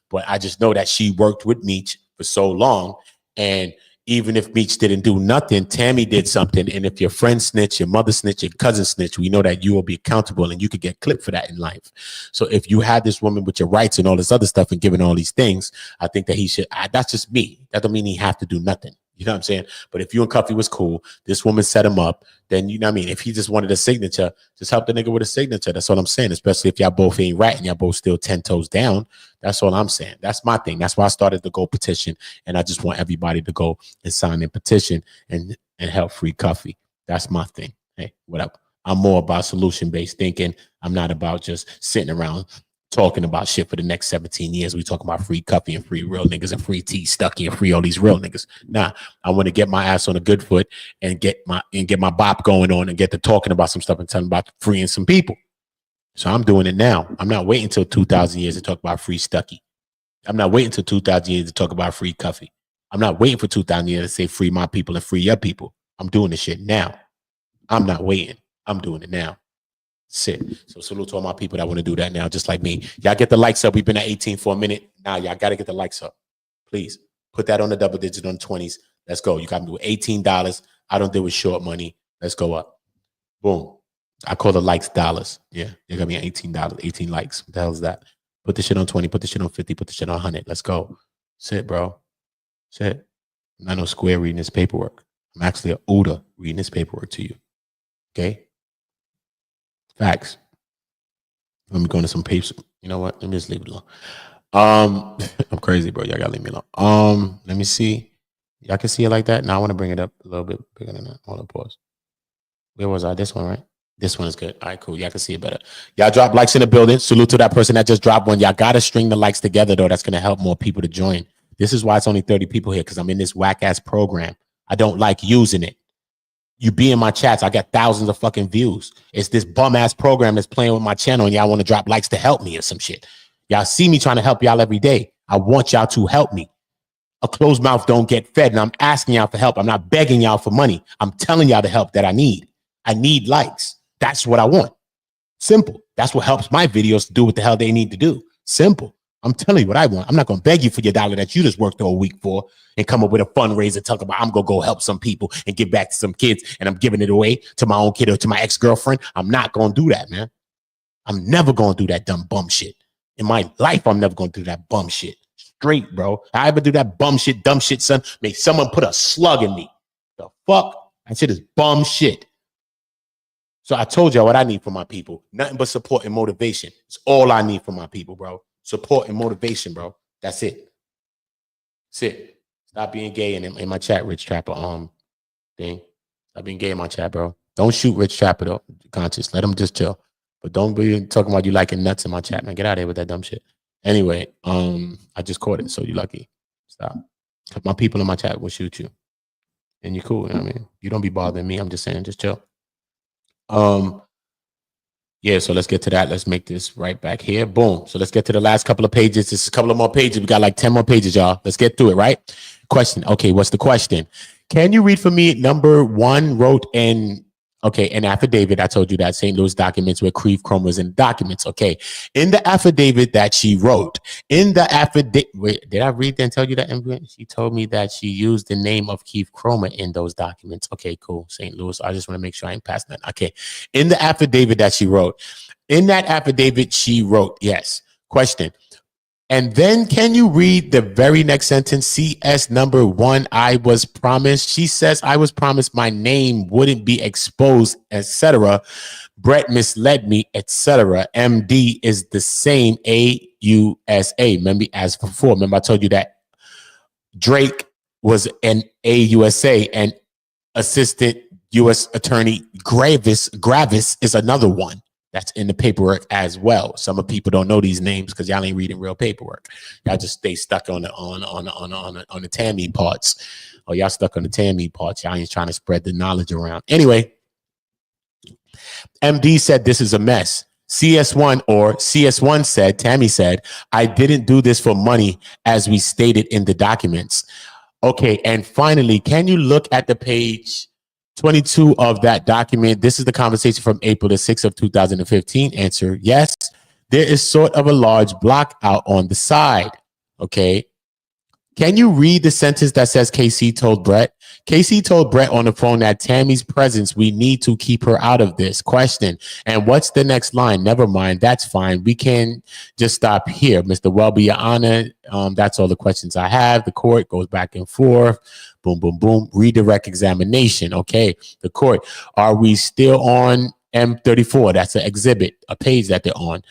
But I just know that she worked with Meech for so long. And even if Meech didn't do nothing, Tammy did something. And if your friend snitch, your mother snitch, your cousin snitch, we know that you will be accountable and you could get clipped for that in life. So if you had this woman with your rights and all this other stuff and giving all these things, I think that he should, that's just me. That don't mean he have to do nothing. You know what I'm saying? But if you and Cuffy was cool, this woman set him up, then you know what I mean? If he just wanted a signature, just help the nigga with a signature. That's all I'm saying, especially if y'all both ain't right and y'all both still 10 toes down. That's all I'm saying. That's my thing. That's why I started the Go petition. And I just want everybody to go and sign in petition and help free Cuffy. That's my thing. Hey, whatever. I'm more about solution-based thinking. I'm not about just sitting around talking about shit for the next 17 years. We talking about free Cuffy and free real niggas and free T Stucky and free all these real niggas. Nah, I want to get my ass on a good foot and get my bop going on and get to talking about some stuff and telling about freeing some people. So I'm doing it now. I'm not waiting until 2,000 years to talk about free Stucky. I'm not waiting until 2,000 years to talk about free Cuffy. I'm not waiting for 2,000 years to say free my people and free your people. I'm doing this shit now. I'm not waiting. I'm doing it now. Sit. So salute to all my people that want to do that now, just like me. Y'all get the likes up. We've been at 18 for a minute. Now y'all got to get the likes up. Please put that on the double digit on the 20s. Let's go. You got me with $18. I don't deal with short money. Let's go up. Boom. I call the likes dollars. Yeah. You got me at $18. 18 likes. What the hell is that? Put the shit on 20. Put the shit on 50. Put the shit on 100. Let's go. Sit, bro. Sit. I'm not no square reading this paperwork. I'm actually an OODA reading this paperwork to you. Okay? Facts. Let me go into some papers. You know what? Let me just leave it alone. I'm crazy, bro. Y'all gotta leave me alone. Let me see. Y'all can see it like that. Now I want to bring it up a little bit bigger than that. Hold on, pause. Where was I? This one, right? This one is good. All right, cool. Y'all can see it better. Y'all drop likes in the building. Salute to that person that just dropped one. Y'all got to string the likes together, though. That's going to help more people to join. This is why it's only 30 people here, because I'm in this whack-ass program. I don't like using it. You be in my chats, I got thousands of fucking views. It's this bum-ass program that's playing with my channel, and y'all want to drop likes to help me or some shit. Y'all see me trying to help y'all every day. I want y'all to help me. A closed mouth don't get fed, and I'm asking y'all for help. I'm not begging y'all for money. I'm telling y'all the help that I need. I need likes. That's what I want. Simple. That's what helps my videos to do what the hell they need to do. Simple. I'm telling you what I want. I'm not going to beg you for your dollar that you just worked all week for and come up with a fundraiser, talk about I'm going to go help some people and give back to some kids, and I'm giving it away to my own kid or to my ex-girlfriend. I'm not going to do that, man. I'm never going to do that dumb bum shit. In my life, I'm never going to do that bum shit. Straight, bro. I ever do that bum shit, dumb shit, son, make someone put a slug in me. The fuck? That shit is bum shit. So I told y'all what I need from my people. Nothing but support and motivation. It's all I need from my people, bro. Support and motivation, bro. That's it. That's it. Stop being gay in my chat, Rich Trapper thing. Stop being gay in my chat, bro. Don't shoot Rich Trapper, though. Conscious. Let him just chill. But don't be talking about you liking nuts in my chat, man. Get out of here with that dumb shit. Anyway, I just caught it, so you're lucky. Stop. My people in my chat will shoot you. And you're cool, you know what I mean? You don't be bothering me. I'm just saying, just chill. Yeah, so let's get to that. Let's make this right back here. Boom. So let's get to the last couple of pages. This is a couple of more pages. We got like 10 more pages, y'all. Let's get through it, right? Question. Okay, what's the question? Can you read for me? Number one wrote an affidavit. I told you that St. Louis documents where Keith Cromer was in documents. Okay. In the affidavit that she wrote, in the affidavit, wait, did I read that and tell you that? She told me that she used the name of Keith Cromer in those documents. Okay, cool. St. Louis. I just want to make sure I ain't passing that. Okay. In the affidavit that she wrote, yes. Question. And then can you read the very next sentence? CS number one, I was promised. She says, I was promised my name wouldn't be exposed, etc. Brett misled me, etc. MD is the same AUSA. Remember, as before, remember I told you that Drake was an AUSA and Assistant U.S. Attorney Gravis is another one. That's in the paperwork as well. Some of people don't know these names because y'all ain't reading real paperwork. Y'all just stay stuck on the Tammy parts. Or y'all stuck on the Tammy parts. Y'all ain't trying to spread the knowledge around. Anyway, MD said this is a mess. CS1 said, Tammy said, I didn't do this for money as we stated in the documents. Okay, and finally, can you look at the page 22 of that document? This is the conversation from April the 6th of 2015. Answer, yes. There is sort of a large block out on the side. Okay. Can you read the sentence that says KC told Brett? KC told Brett on the phone that Tammy's presence, we need to keep her out of this. Question. And what's the next line? Never mind. That's fine. We can just stop here. Mr. Welby, Your Honor, that's all the questions I have. The court goes back and forth. Boom, boom, boom. Redirect examination. Okay. The court. Are we still on M34? That's an exhibit, a page that they're on.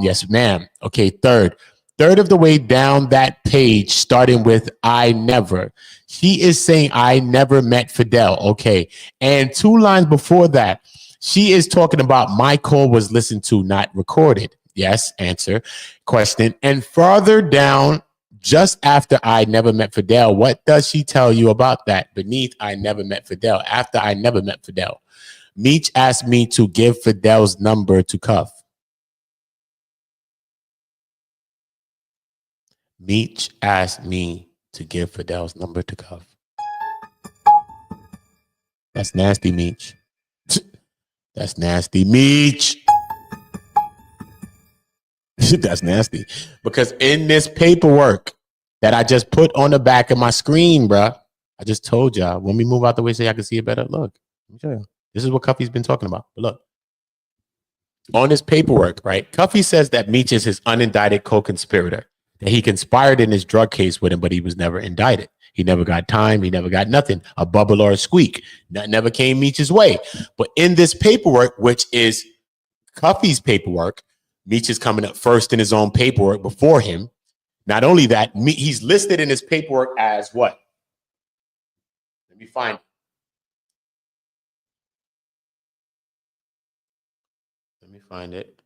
Yes, ma'am. Okay. Third of the way down that page, starting with I never. She is saying I never met Fidel. Okay. And 2 lines before that, she is talking about my call was listened to, not recorded. Yes. Answer. Question. And farther down, just after I never met Fidel, what does she tell you about that? Beneath I never met Fidel, after I never met Fidel. Meech asked me to give Fidel's number to Cuff. Meech asked me to give Fidel's number to Cuff. That's nasty, Meech. That's nasty, Meech. That's nasty. Because in this paperwork that I just put on the back of my screen, bruh, I just told y'all, when we move out the way so y'all can see it better, look, let me show you. This is what Cuffy's been talking about. But look, on this paperwork, right, Cuffy says that Meech is his unindicted co-conspirator, that he conspired in his drug case with him, but he was never indicted. He never got time. He never got nothing, a bubble or a squeak. That never came Meech's way. But in this paperwork, which is Cuffy's paperwork, Meech is coming up first in his own paperwork before him. Not only that, he's listed in his paperwork as what? Let me find it. me find it.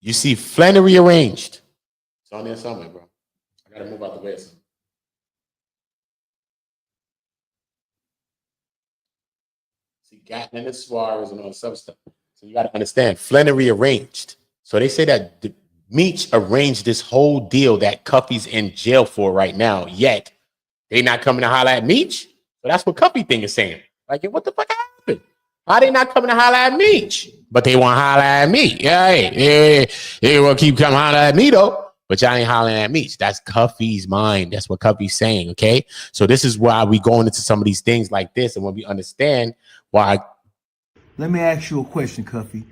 You see Flannery arranged. It's on there somewhere, bro. I gotta move out the way of something. See Gatling and Suarez and all this other stuff. So you gotta understand, Flannery arranged. So they say that Meech arranged this whole deal that Cuffy's in jail for right now, yet they not coming to holler at Meech. So that's what Cuffy thing is saying. Like, what the fuck happened? Why they not coming to holler at Meech? But they want to holler at me. Yeah, they will keep coming holler at me though. But y'all ain't hollering at Meech. That's Cuffy's mind. That's what Cuffy's saying. Okay. So this is why we going into some of these things like this, and when we understand why. Let me ask you a question, Cuffy.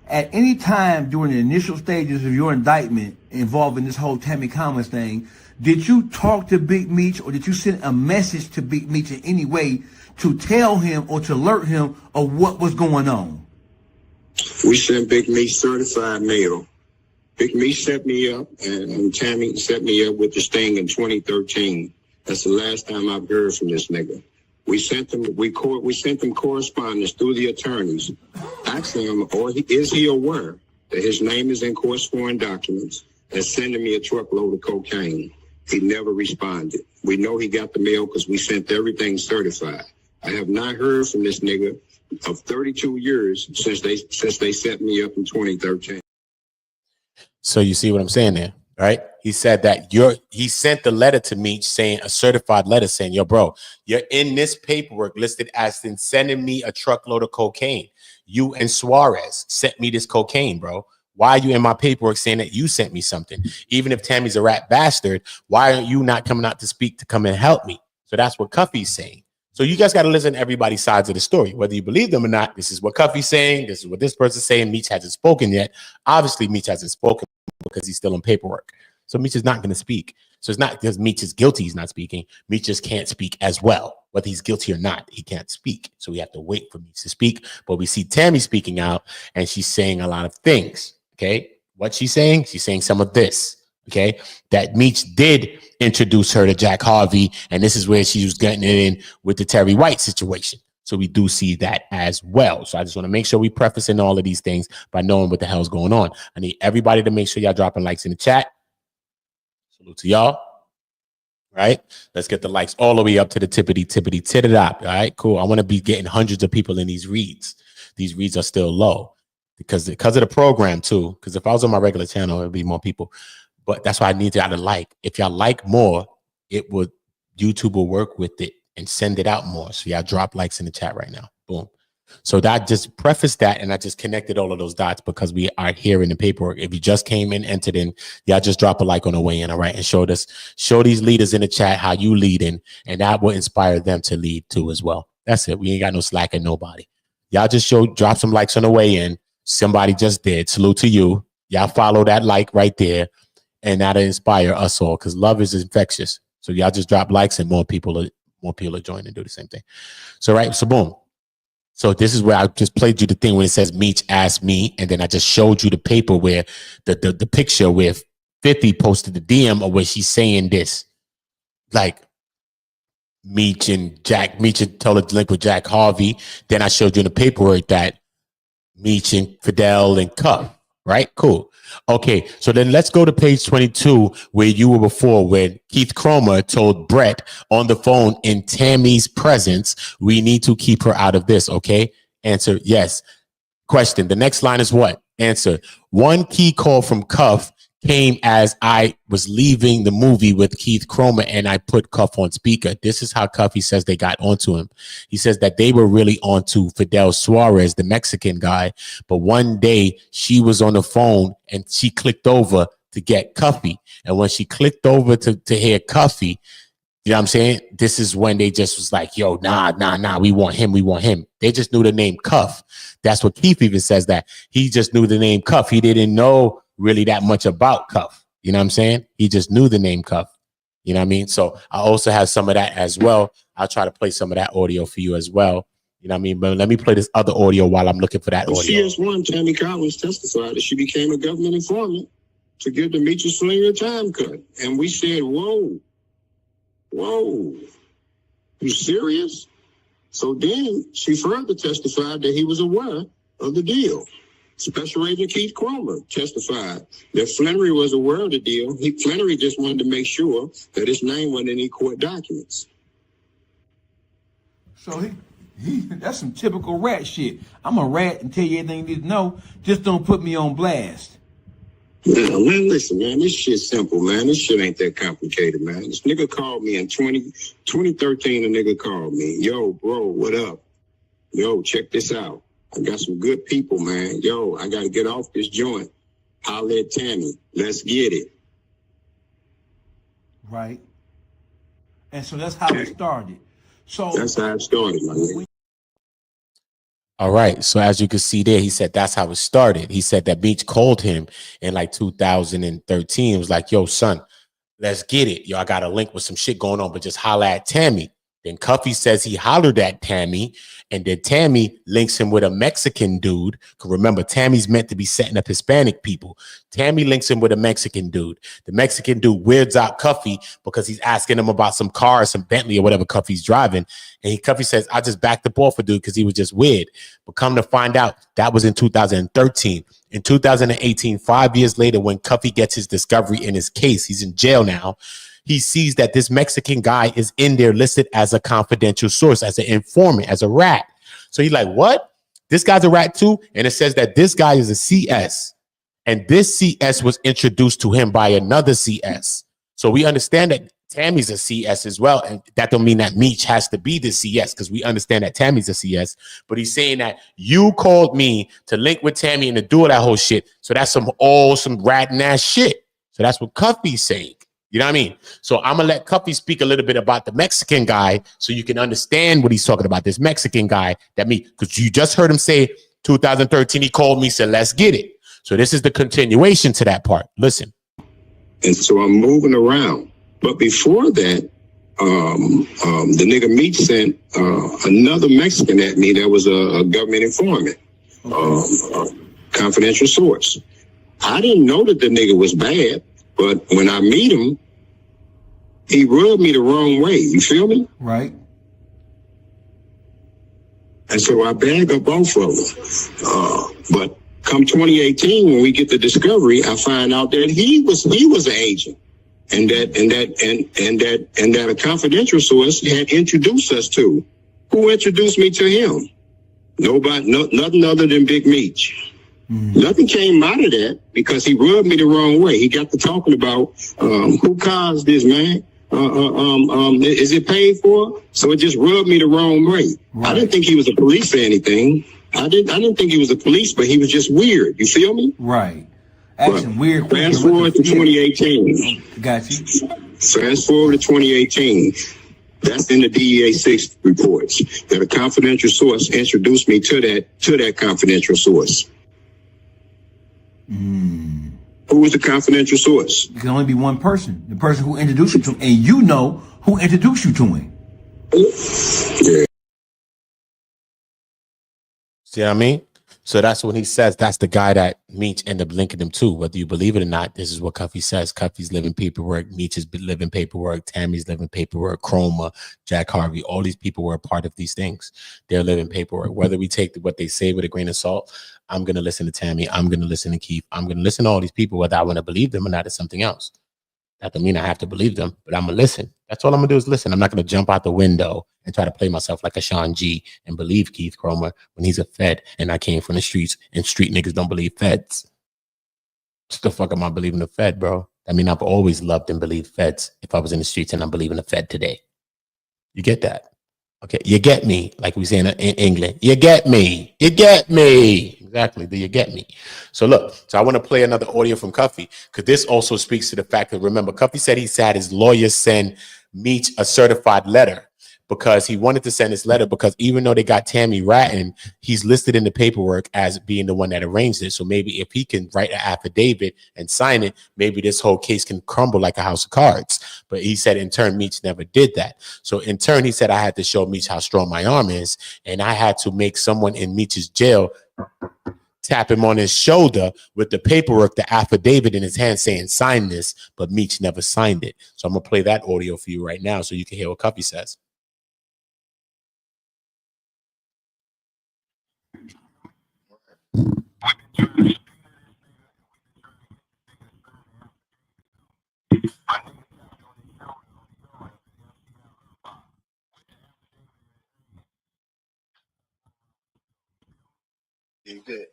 At any time during the initial stages of your indictment involving this whole Tammy Cowins thing, did you talk to Big Meech, or did you send a message to Big Meech in any way to tell him or to alert him of what was going on? We sent Big Meech certified mail. Big Meech set me up, and Tammy set me up with this thing in 2013. That's the last time I've heard from this nigga. We sent them correspondence through the attorneys, asking him, is he aware that his name is in court's foreign documents, and sending me a truckload of cocaine. He never responded. We know he got the mail because we sent everything certified. I have not heard from this nigga of 32 years since they set me up in 2013. So you see what I'm saying there, right? He said that he sent the letter to Meech saying, a certified letter saying, yo, bro, you're in this paperwork listed as in sending me a truckload of cocaine. You and Suarez sent me this cocaine, bro. Why are you in my paperwork saying that you sent me something? Even if Tammy's a rat bastard, why aren't you not coming out to speak to come and help me? So that's what Cuffy's saying. So you guys got to listen to everybody's sides of the story. Whether you believe them or not, this is what Cuffy's saying. This is what this person's saying. Meech hasn't spoken yet. Obviously, Meech hasn't spoken because he's still in paperwork. So Meech is not going to speak. So it's not because Meech is guilty he's not speaking. Meech just can't speak as well. Whether he's guilty or not, he can't speak. So we have to wait for Meech to speak. But we see Tammy speaking out, and she's saying a lot of things. Okay, what she's saying? She's saying some of this. Okay, that Meech did introduce her to Jack Harvey, and this is where she was getting it in with the Terry White situation. So we do see that as well. So I just want to make sure we prefacing all of these things by knowing what the hell's going on. I need everybody to make sure y'all dropping likes in the chat. Salute to y'all. Right? Let's get the likes all the way up to the tippity top. All right, cool. I want to be getting hundreds of people in these reads. These reads are still low because of the program too. Because if I was on my regular channel, it'd be more people. But that's why I need y'all to like. If y'all like more, YouTube will work with it and send it out more. So y'all drop likes in the chat right now. Boom. So that just prefaced that, and I just connected all of those dots because we are here in the paperwork. If you just came in, entered in, y'all just drop a like on the way in, all right? And show these leaders in the chat how you leading, and that will inspire them to lead too as well. That's it. We ain't got no slack at nobody. Y'all just drop some likes on the way in. Somebody just did. Salute to you. Y'all follow that like right there, and that'll inspire us all because love is infectious. So y'all just drop likes, and more people will join and do the same thing. So right, so boom. So this is where I just played you the thing when it says Meech asked me, and then I just showed you the paper where the picture where 50 posted the DM of where she's saying this, like Meech and told her to link with Jack Harvey. Then I showed you in the paperwork that Meech and Fidel and Cuff. Right? Cool. Okay, so then let's go to page 22 where you were before, when Keith Cromer told Brett on the phone in Tammy's presence, we need to keep her out of this. Okay. Answer, yes. Question, the next line is what? Answer, one key call from Cuff came as I was leaving the movie with Keith Cromer, and I put Cuff on speaker. This is how Cuffy says they got onto him. He says that they were really onto Fidel Suarez, the Mexican guy, but one day she was on the phone and she clicked over to get Cuffy. And when she clicked over to hear Cuffy, you know what I'm saying? This is when they just was like, yo, nah, we want him. They just knew the name Cuff. That's what Keith even says, that he just knew the name Cuff. He didn't know really that much about Cuff. You know what I'm saying? He just knew the name Cuff. You know what I mean? So I also have some of that as well. I'll try to play some of that audio for you as well. You know what I mean? But let me play this other audio while I'm looking for that audio. CS1, Tammy Cowins testified that she became a government informant to give the Meech's Slinger a time cut. And we said, whoa, you serious? So then she further testified that he was aware of the deal. Special Agent Keith Cromer testified that Flannery was aware of the deal. Flannery just wanted to make sure that his name wasn't in any court documents. So that's some typical rat shit. I'm a rat and tell you everything you need to know. Just don't put me on blast. Yeah, man, listen, man, this shit's simple, man. This shit ain't that complicated, man. This nigga called me in 2013, a nigga called me. Yo, bro, what up? Yo, check this out. I got some good people, man. Yo, I got to get off this joint. Holla at Tammy. Let's get it. Right. And so that's how it started. So that's how it started, my nigga. All right. So as you can see there, he said that's how it started. He said that Meech called him in like 2013. It was like, yo, son, let's get it. Yo, I got a link with some shit going on, but just holla at Tammy. Then Cuffy says he hollered at Tammy, and then Tammy links him with a Mexican dude. Because remember, Tammy's meant to be setting up Hispanic people. Tammy links him with a Mexican dude. The Mexican dude weirds out Cuffy because he's asking him about some car, some Bentley or whatever Cuffy's driving. And Cuffy says, I just backed up off a dude because he was just weird. But come to find out, that was in 2013. In 2018, 5 years later, when Cuffy gets his discovery in his case, he's in jail now. He sees that this Mexican guy is in there listed as a confidential source, as an informant, as a rat. So he's like, what? This guy's a rat too? And it says that this guy is a CS. And this CS was introduced to him by another CS. So we understand that Tammy's a CS as well. And that don't mean that Meech has to be the CS, because we understand that Tammy's a CS. But he's saying that you called me to link with Tammy and to do all that whole shit. So that's some ratting ass shit. So that's what Cuffy's saying. You know what I mean? So I'm going to let Cuffy speak a little bit about the Mexican guy so you can understand what he's talking about, this Mexican guy that because you just heard him say 2013, he called me, said, let's get it. So this is the continuation to that part. Listen. And so I'm moving around. But before that, the nigga Meech sent another Mexican at me that was a government informant, confidential source. I didn't know that the nigga was bad. But when I meet him, he rubbed me the wrong way. You feel me? Right. And so I bag up both of them. But come 2018, when we get the discovery, I find out that he was an agent, and that a confidential source had introduced us to. Who introduced me to him? Nobody, nothing other than Big Meech. Nothing came out of that because he rubbed me the wrong way. He got to talking about who caused this, man. Is it paid for? So it just rubbed me the wrong way. Right. I didn't think he was a police or anything. I didn't think he was a police, but he was just weird. You feel me? Right. Action weird. Fast forward to 2018. Got you. Fast forward to 2018. That's in the DEA 6 reports that a confidential source introduced me to that confidential source. Who was the confidential source? It can only be one person. The person who introduced you to him, and you know who introduced you to him. Yeah. See what I mean? So that's when he says that's the guy that Meech ended up linking him to. Whether you believe it or not, this is what Cuffy says. Cuffy's living paperwork. Meech is living paperwork. Tammy's living paperwork. Chroma, Jack Harvey, all these people were a part of these things. They're living paperwork. Whether we take what they say with a grain of salt, I'm going to listen to Tammy. I'm going to listen to Keith. I'm going to listen to all these people, whether I want to believe them or not is something else. That doesn't mean I have to believe them, but I'm going to listen. That's all I'm going to do is listen. I'm not going to jump out the window and try to play myself like a Sean G and believe Keith Cromer when he's a Fed and I came from the streets and street niggas don't believe Feds. What the fuck am I believing the Fed, bro? I mean, I've always loved and believed Feds if I was in the streets and I'm believing the Fed today. You get that? Okay, you get me, like we say in England. You get me. You get me. Exactly. Do you get me? So look, so I want to play another audio from Cuffy because this also speaks to the fact that, remember, Cuffy said he had his lawyer send Meech a certified letter because he wanted to send this letter because even though they got Tammy ratting, he's listed in the paperwork as being the one that arranged it. So maybe if he can write an affidavit and sign it, maybe this whole case can crumble like a house of cards. But he said in turn, Meech never did that. So in turn, he said, I had to show Meech how strong my arm is. And I had to make someone in Meech's jail tap him on his shoulder with the paperwork, the affidavit in his hand saying, sign this. But Meech never signed it. So I'm going to play that audio for you right now so you can hear what Cuffy says. What did you You good.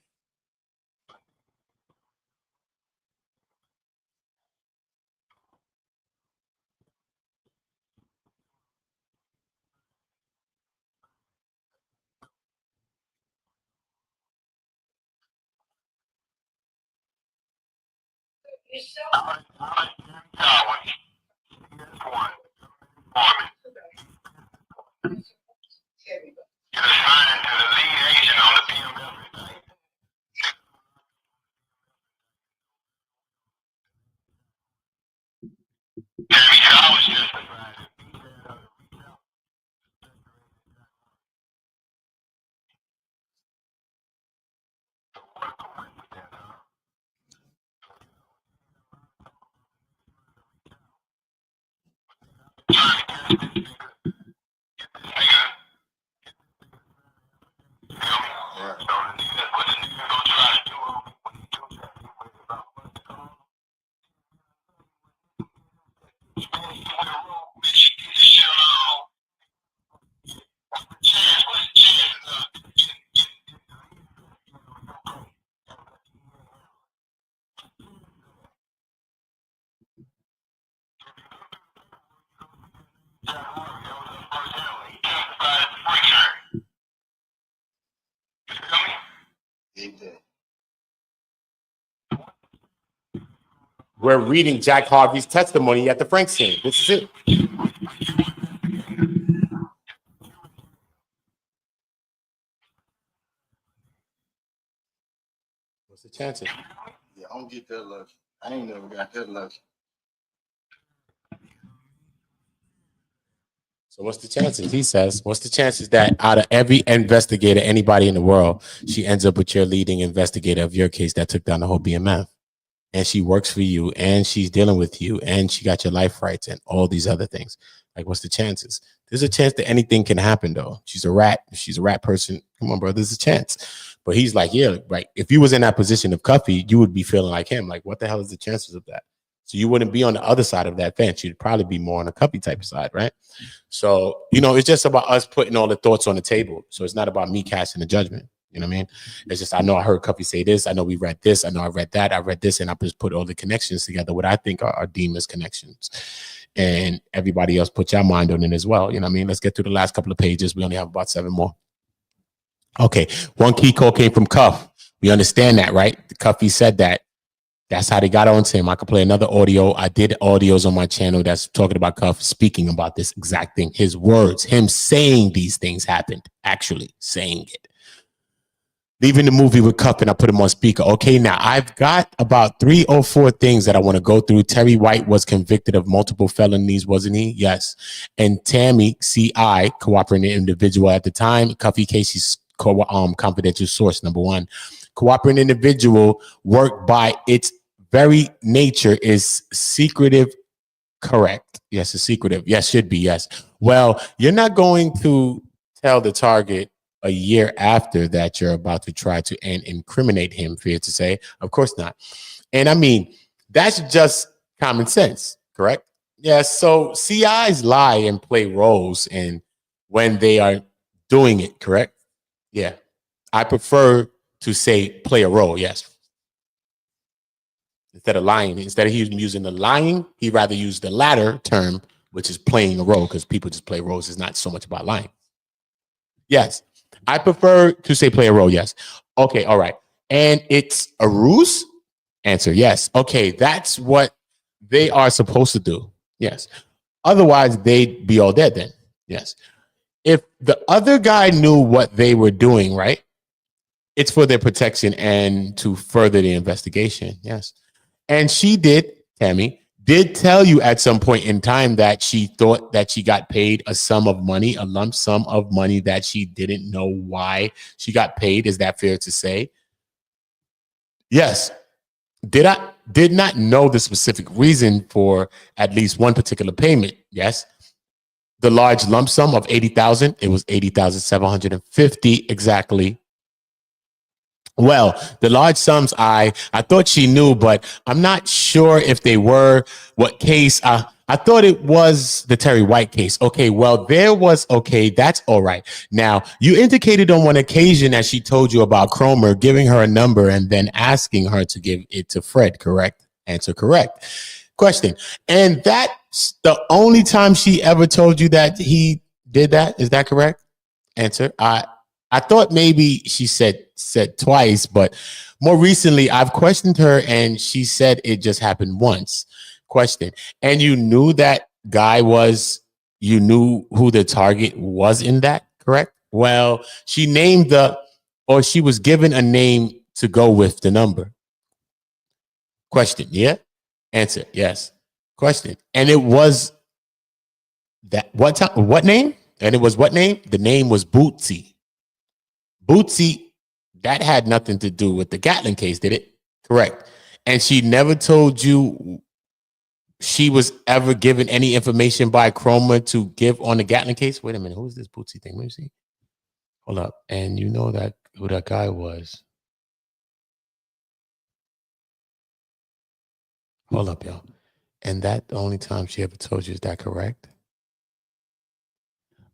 Tammy Cowins testified. We're reading Jack Harvey's testimony at the Frank scene. This is it. What's the chances? Yeah, I don't get that lucky. I ain't never got that lucky. So what's the chances? He says, what's the chances that out of every investigator, anybody in the world, she ends up with your leading investigator of your case that took down the whole BMF? And she works for you, and she's dealing with you, and she got your life rights and all these other things. Like, what's the chances? There's a chance that anything can happen, though. She's a rat. If she's a rat person, come on, bro, there's a chance. But he's like, yeah, right. If you was in that position of Cuffy, you would be feeling like him. Like, what the hell is the chances of that? So you wouldn't be on the other side of that fence. You'd probably be more on a Cuffy type of side, right? So, you know, it's just about us putting all the thoughts on the table. So it's not about me casting a judgment. You know what I mean? It's just, I know I heard Cuffy say this. I know we read this. I know I read that. I read this. And I just put all the connections together, what I think are deemed as connections. And everybody else put your mind on it as well. You know what I mean? Let's get through the last couple of pages. We only have about 7 more. Okay. One key code came from Cuff. We understand that, right? Cuffy said that. That's how they got on to him. I could play another audio. I did audios on my channel that's talking about Cuff speaking about this exact thing. His words, him saying these things happened, actually saying it. Leaving the movie with Cuff, and I put him on speaker. Okay, now I've got about 3 or 4 things that I want to go through. Terry White was convicted of multiple felonies, wasn't he? Yes. And Tammy CI, cooperating individual at the time. Cuffy Casey's confidential source, number 1. Cooperating individual work by its very nature is secretive. Correct. Yes, it's secretive. Yes, should be. Yes. Well, you're not going to tell the target a year after that you're about to try to incriminate him, fair to say. Of course not. And I mean, that's just common sense, correct? Yes. So CIs lie and play roles and when they are doing it, correct? Yeah. I prefer to say play a role, yes. Instead of lying. Instead of using the lying, he'd rather use the latter term, which is playing a role, because people just play roles. It's not so much about lying. Yes. I prefer to say play a role, yes. Okay, all right. And it's a ruse? Answer, yes. Okay, that's what they are supposed to do. Yes. Otherwise, they'd be all dead then. Yes. If the other guy knew what they were doing, right? It's for their protection and to further the investigation. Yes. And she did, Tammy, did tell you at some point in time that she thought that she got paid a sum of money, a lump sum of money that she didn't know why she got paid. Is that fair to say? Yes. Did not know the specific reason for at least one particular payment. Yes. The large lump sum of $80,000. It was $80,750 exactly. Well, the large sums, I thought she knew, but I'm not sure if they were. What case? I thought it was the Terry White case. Okay, well, there was, okay, that's all right. Now, you indicated on one occasion that she told you about Cromer giving her a number and then asking her to give it to Fred, correct? Answer correct. Question. And that's the only time she ever told you that he did that? Is that correct? Answer. I thought maybe she said twice, but more recently I've questioned her and she said it just happened once. Question. And you knew that guy was, you knew who the target was in that, correct? Well, she named or she was given a name to go with the number. Question. Yeah. Answer. Yes. Question. And it was that what name? And it was what name? The name was Bootsy. Bootsy, that had nothing to do with the Gatling case, did it? Correct. And she never told you she was ever given any information by Cromer to give on the Gatling case? Wait a minute. Who's this Bootsy thing? Let me see. Hold up. And you know that who that guy was. Hold up, y'all. And that the only time she ever told you, is that correct?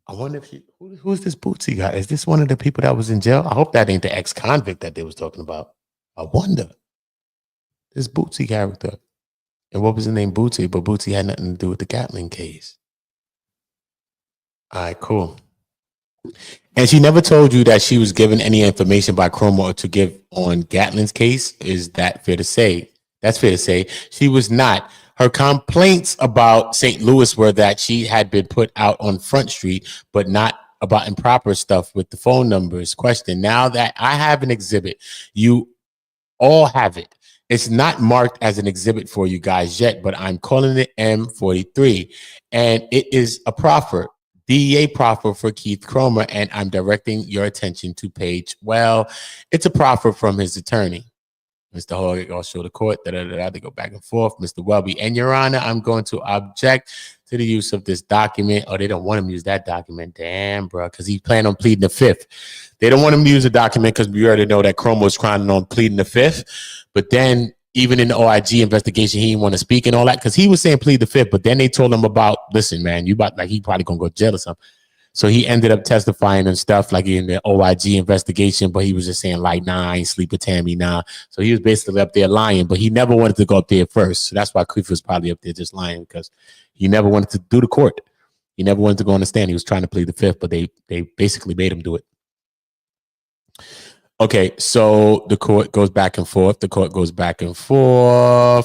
I wonder if who's this Bootsy guy? Is this one of the people that was in jail? I hope that ain't the ex-convict that they was talking about. I wonder. This Bootsy character. And what was his name? Bootsy, but Bootsy had nothing to do with the Gatling case. All right, cool. And she never told you that she was given any information by Cromer to give on Gatling's case. Is that fair to say? That's fair to say. She was not. Her complaints about St. Louis were that she had been put out on Front Street, but not about improper stuff with the phone numbers. Question. Now that I have an exhibit, you all have it. It's not marked as an exhibit for you guys yet, but I'm calling it M43. And it is a proffer, DEA proffer for Keith Cromer, and I'm directing your attention to page. Well, it's a proffer from his attorney. Mr. Hogan, I'll show the court. They go back and forth. Mr. Welby, and Your Honor, I'm going to object to the use of this document. Oh, they don't want him to use that document. Damn, bro, because he's planning on pleading the fifth. They don't want him to use the document because we already know that Cromer was trying on pleading the fifth. But then even in the OIG investigation, he didn't want to speak and all that because he was saying plead the fifth. But then they told him about, listen, man, you about like he probably gonna go to jail or something. So he ended up testifying and stuff like in the OIG investigation, but he was just saying like, nah, I ain't sleep with Tammy, nah. So he was basically up there lying, but he never wanted to go up there first. So that's why Cliff was probably up there just lying because he never wanted to do the court. He never wanted to go on the stand. He was trying to plead the fifth, but they basically made him do it. Okay, so the court goes back and forth.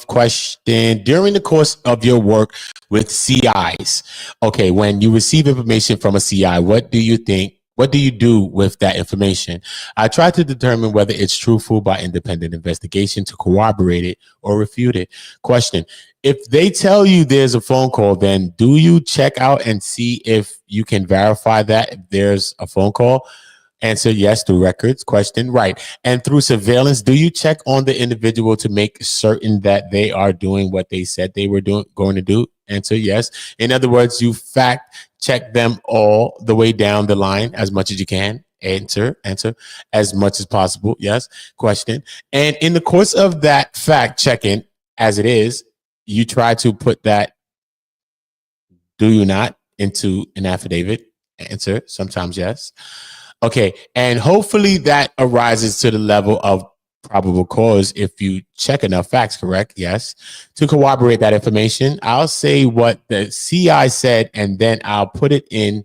Question. During the course of your work with CIs, okay, when you receive information from a CI, what do you think? What do you do with that information? I try to determine whether it's truthful by independent investigation to corroborate it or refute it. Question. If they tell you there's a phone call, then do you check out and see if you can verify that if there's a phone call? Answer, yes, through records. Question, right. And through surveillance, do you check on the individual to make certain that they are doing what they said they were going to do? Answer, yes. In other words, you fact check them all the way down the line as much as you can. Answer, as much as possible. Yes. Question. And in the course of that fact checking, as it is, you try to put that, do you not, into an affidavit? Answer, sometimes yes. Okay, and hopefully that arises to the level of probable cause if you check enough facts, correct? Yes. To corroborate that information, I'll say what the CI said, and then I'll put it in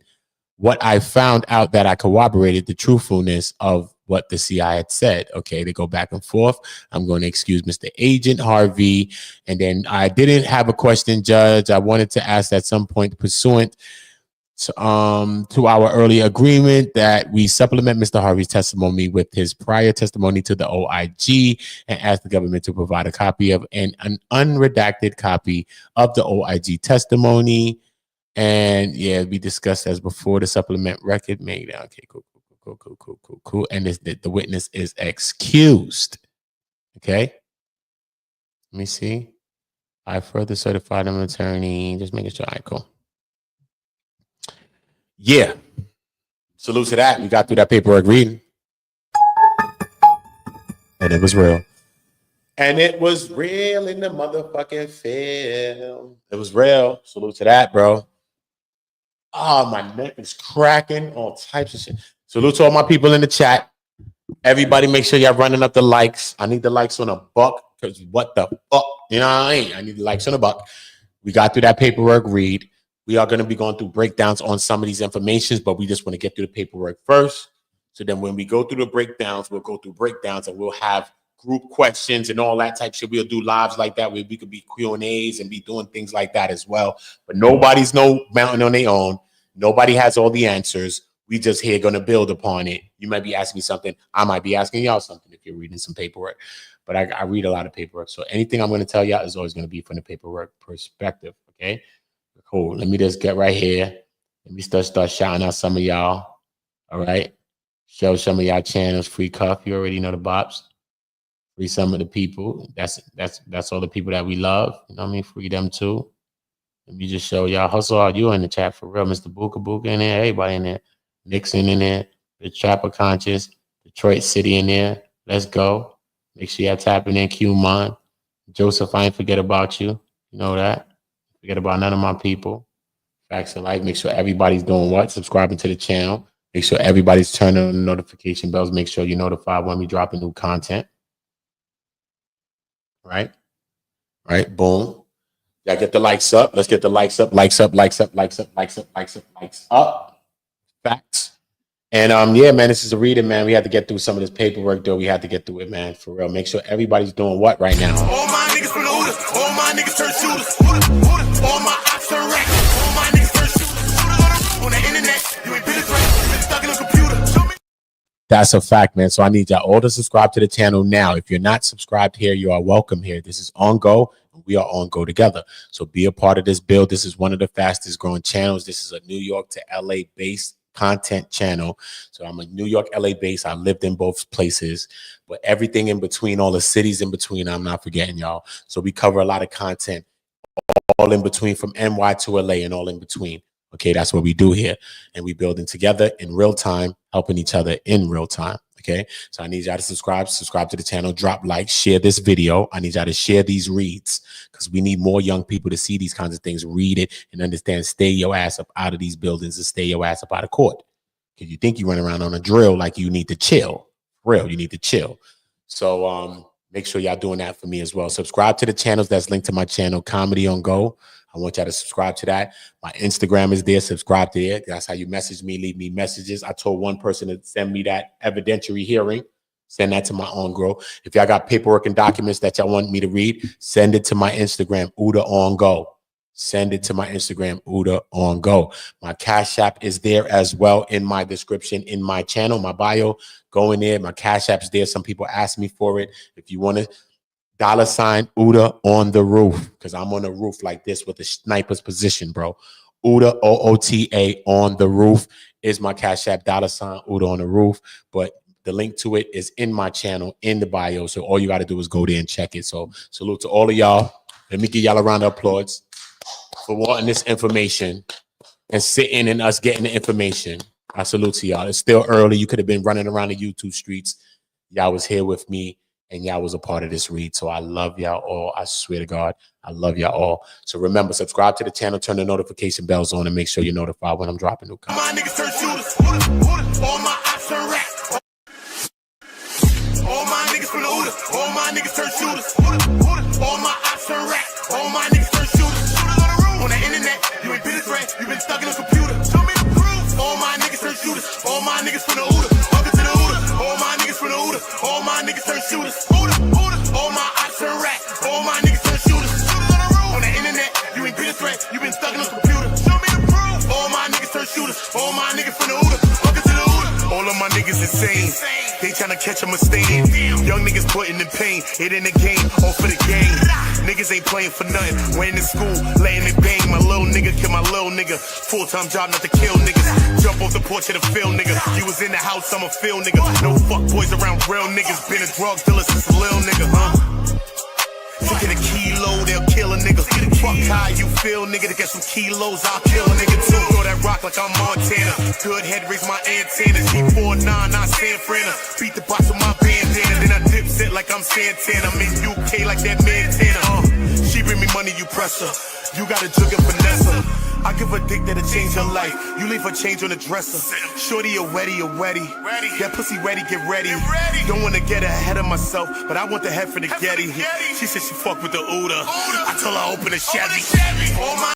what I found out that I corroborated the truthfulness of what the CI had said. Okay, they go back and forth. I'm going to excuse Mr. Agent Harvey. And then I didn't have a question, Judge. I wanted to ask at some point pursuant to our earlier agreement that we supplement Mr. Harvey's testimony with his prior testimony to the OIG and ask the government to provide a copy of an unredacted copy of the OIG testimony. And yeah, we discussed as before the supplement record made. Okay, cool. And the witness is excused. Okay. Let me see. I further certified him attorney. Just making sure. All right, cool. Yeah. Salute to that. We got through that paperwork reading. And it was real. And it was real in the motherfucking film. It was real. Salute to that, bro. Oh, my neck is cracking. All types of shit. Salute to all my people in the chat. Everybody make sure y'all running up the likes. I need the likes on a buck. Because what the fuck? You know what I mean? I need the likes on a buck. We got through that paperwork read. We are going to be going through breakdowns on some of these informations, but we just want to get through the paperwork first. So then when we go through the breakdowns, we'll go through breakdowns and we'll have group questions and all that type shit. We'll do lives like that where we could be Q&As and be doing things like that as well. But nobody's no mountain on their own. Nobody has all the answers. We just here going to build upon it. You might be asking me something. I might be asking y'all something if you're reading some paperwork. But I read a lot of paperwork. So anything I'm going to tell y'all is always going to be from the paperwork perspective. Okay? Cool. Let me just get right here. Let me start shouting out some of y'all. All right? Show some of y'all channels. Free Cuff. You already know the bops. Free some of the people. That's all the people that we love. You know what I mean? Free them too. Let me just show y'all. Hustle all you in the chat for real. Mr. Buka in there. Everybody in there. Nixon in there. The Trapper Conscious. Detroit City in there. Let's go. Make sure y'all tapping in. Q-Mon. Joseph, I ain't forget about you. You know that. Forget about none of my people. Facts of life. Make sure everybody's doing what? Subscribing to the channel. Make sure everybody's turning on the notification bells. Make sure you're notified when we drop new content. Right? Right? Boom. Y'all get the likes up. Let's get the likes up. Likes up. Likes up. Likes up. Likes up. Likes up. Likes up. Facts. And yeah, man, this is a reading, man. We had to get through some of this paperwork, though. We had to get through it, man, for real. Make sure everybody's doing what right now? All my niggas from the Uda. All my niggas turn shooters. All my ops turn rackets. All my niggas turn shooters. On the internet, you ain't been a threat. You been stuck in a computer. Show me. That's a fact, man. So I need y'all all to subscribe to the channel now. If you're not subscribed here, you are welcome here. This is On Go. We are on Go together. So be a part of this build. This is one of the fastest growing channels. This is a New York to LA based content channel. So I'm a New York, LA base. I lived in both places, but everything in between, all the cities in between, I'm not forgetting, y'all. So we cover a lot of content all in between, from NY to LA and all in between. Okay, that's what we do here. And we building together in real time, helping each other in real time. Okay, so I need y'all to subscribe to the channel, drop like, share this video. I need y'all to share these reads because we need more young people to see these kinds of things, read it, and understand. Stay your ass up out of these buildings and stay your ass up out of court. Because you think you run around on a drill like you need to chill. Real, you need to chill. So make sure y'all doing that for me as well. Subscribe to the channels that's linked to my channel, Comedy on Go. I want y'all to subscribe to that. My Instagram is there. Subscribe to it. That's how you message me, leave me messages. I told one person to send me that evidentiary hearing. Send that to my own Go. If y'all got paperwork and documents that y'all want me to read, send it to my Instagram, Uda on Go. Send it to my Instagram, Uda on Go. My Cash App is there as well in my description, in my channel, my bio. Go in there. My Cash App is there. Some people ask me for it. If you want to, $ Uda on the roof, because I'm on the roof like this with a sniper's position, bro. Uda, OOTA on the roof is my Cash App, $ Uda on the roof. But the link to it is in my channel, in the bio. So all you got to do is go there and check it. So salute to all of y'all. Let me give y'all a round of applause for wanting this information and sitting and us getting the information. I salute to y'all. It's still early. You could have been running around the YouTube streets. Y'all was here with me. And y'all was a part of this read. So I love y'all all. I swear to God, I love y'all all. So remember, subscribe to the channel, turn the notification bells on, and make sure you're notified when I'm dropping new content. All my niggas turn shooters. All my ops turn racks. All my niggas from the Uda. All my niggas turn shooters. All my ops turn racks. All my niggas turn shooters. On the internet, you ain't been a threat. You been stuck in a computer. Show me the proof. All my niggas turn shooters. All my niggas from the Uda. Welcome to the Uda. All my niggas from the Uda. All my niggas turn shooters. All my ops turn racks. All my niggas turn shooters. On the internet, you ain't been a threat. You been stuck in a computer. Show me the proof. All my niggas turn shooters. All my niggas from the Uda. Welcome to the Uda. All of my niggas insane. They tryna catch a mistake. Young niggas putting in pain. It in the game, all for the game. Niggas ain't playing for nothing. Went in school, laying it bang. My little nigga kill my little nigga. Full-time job not to kill niggas. Jump off the porch of the field, nigga. You was in the house, I'm a field nigga. No fuck boys around real niggas. Been a drug dealer since a little nigga, Taking a kilo, they'll kill a nigga. Fuck how you feel, nigga. To get some kilos, I'll kill a nigga too. Throw that rock like I'm Montana. Good head, raise my antennas. G49, not San Fran. Beat the box with my bandana. Then I dip set like I'm Santana. I'm in UK like that Montana. She bring me money, you press her. You got a jug and finesse her. I give a dick that'll change her life. You leave her change on the dresser. Shorty a wetty, a wetty. That pussy ready, get ready. Don't wanna get ahead of myself, but I want the head for the Getty. She said she fuck with the Uda. I told her open the Chevy. All my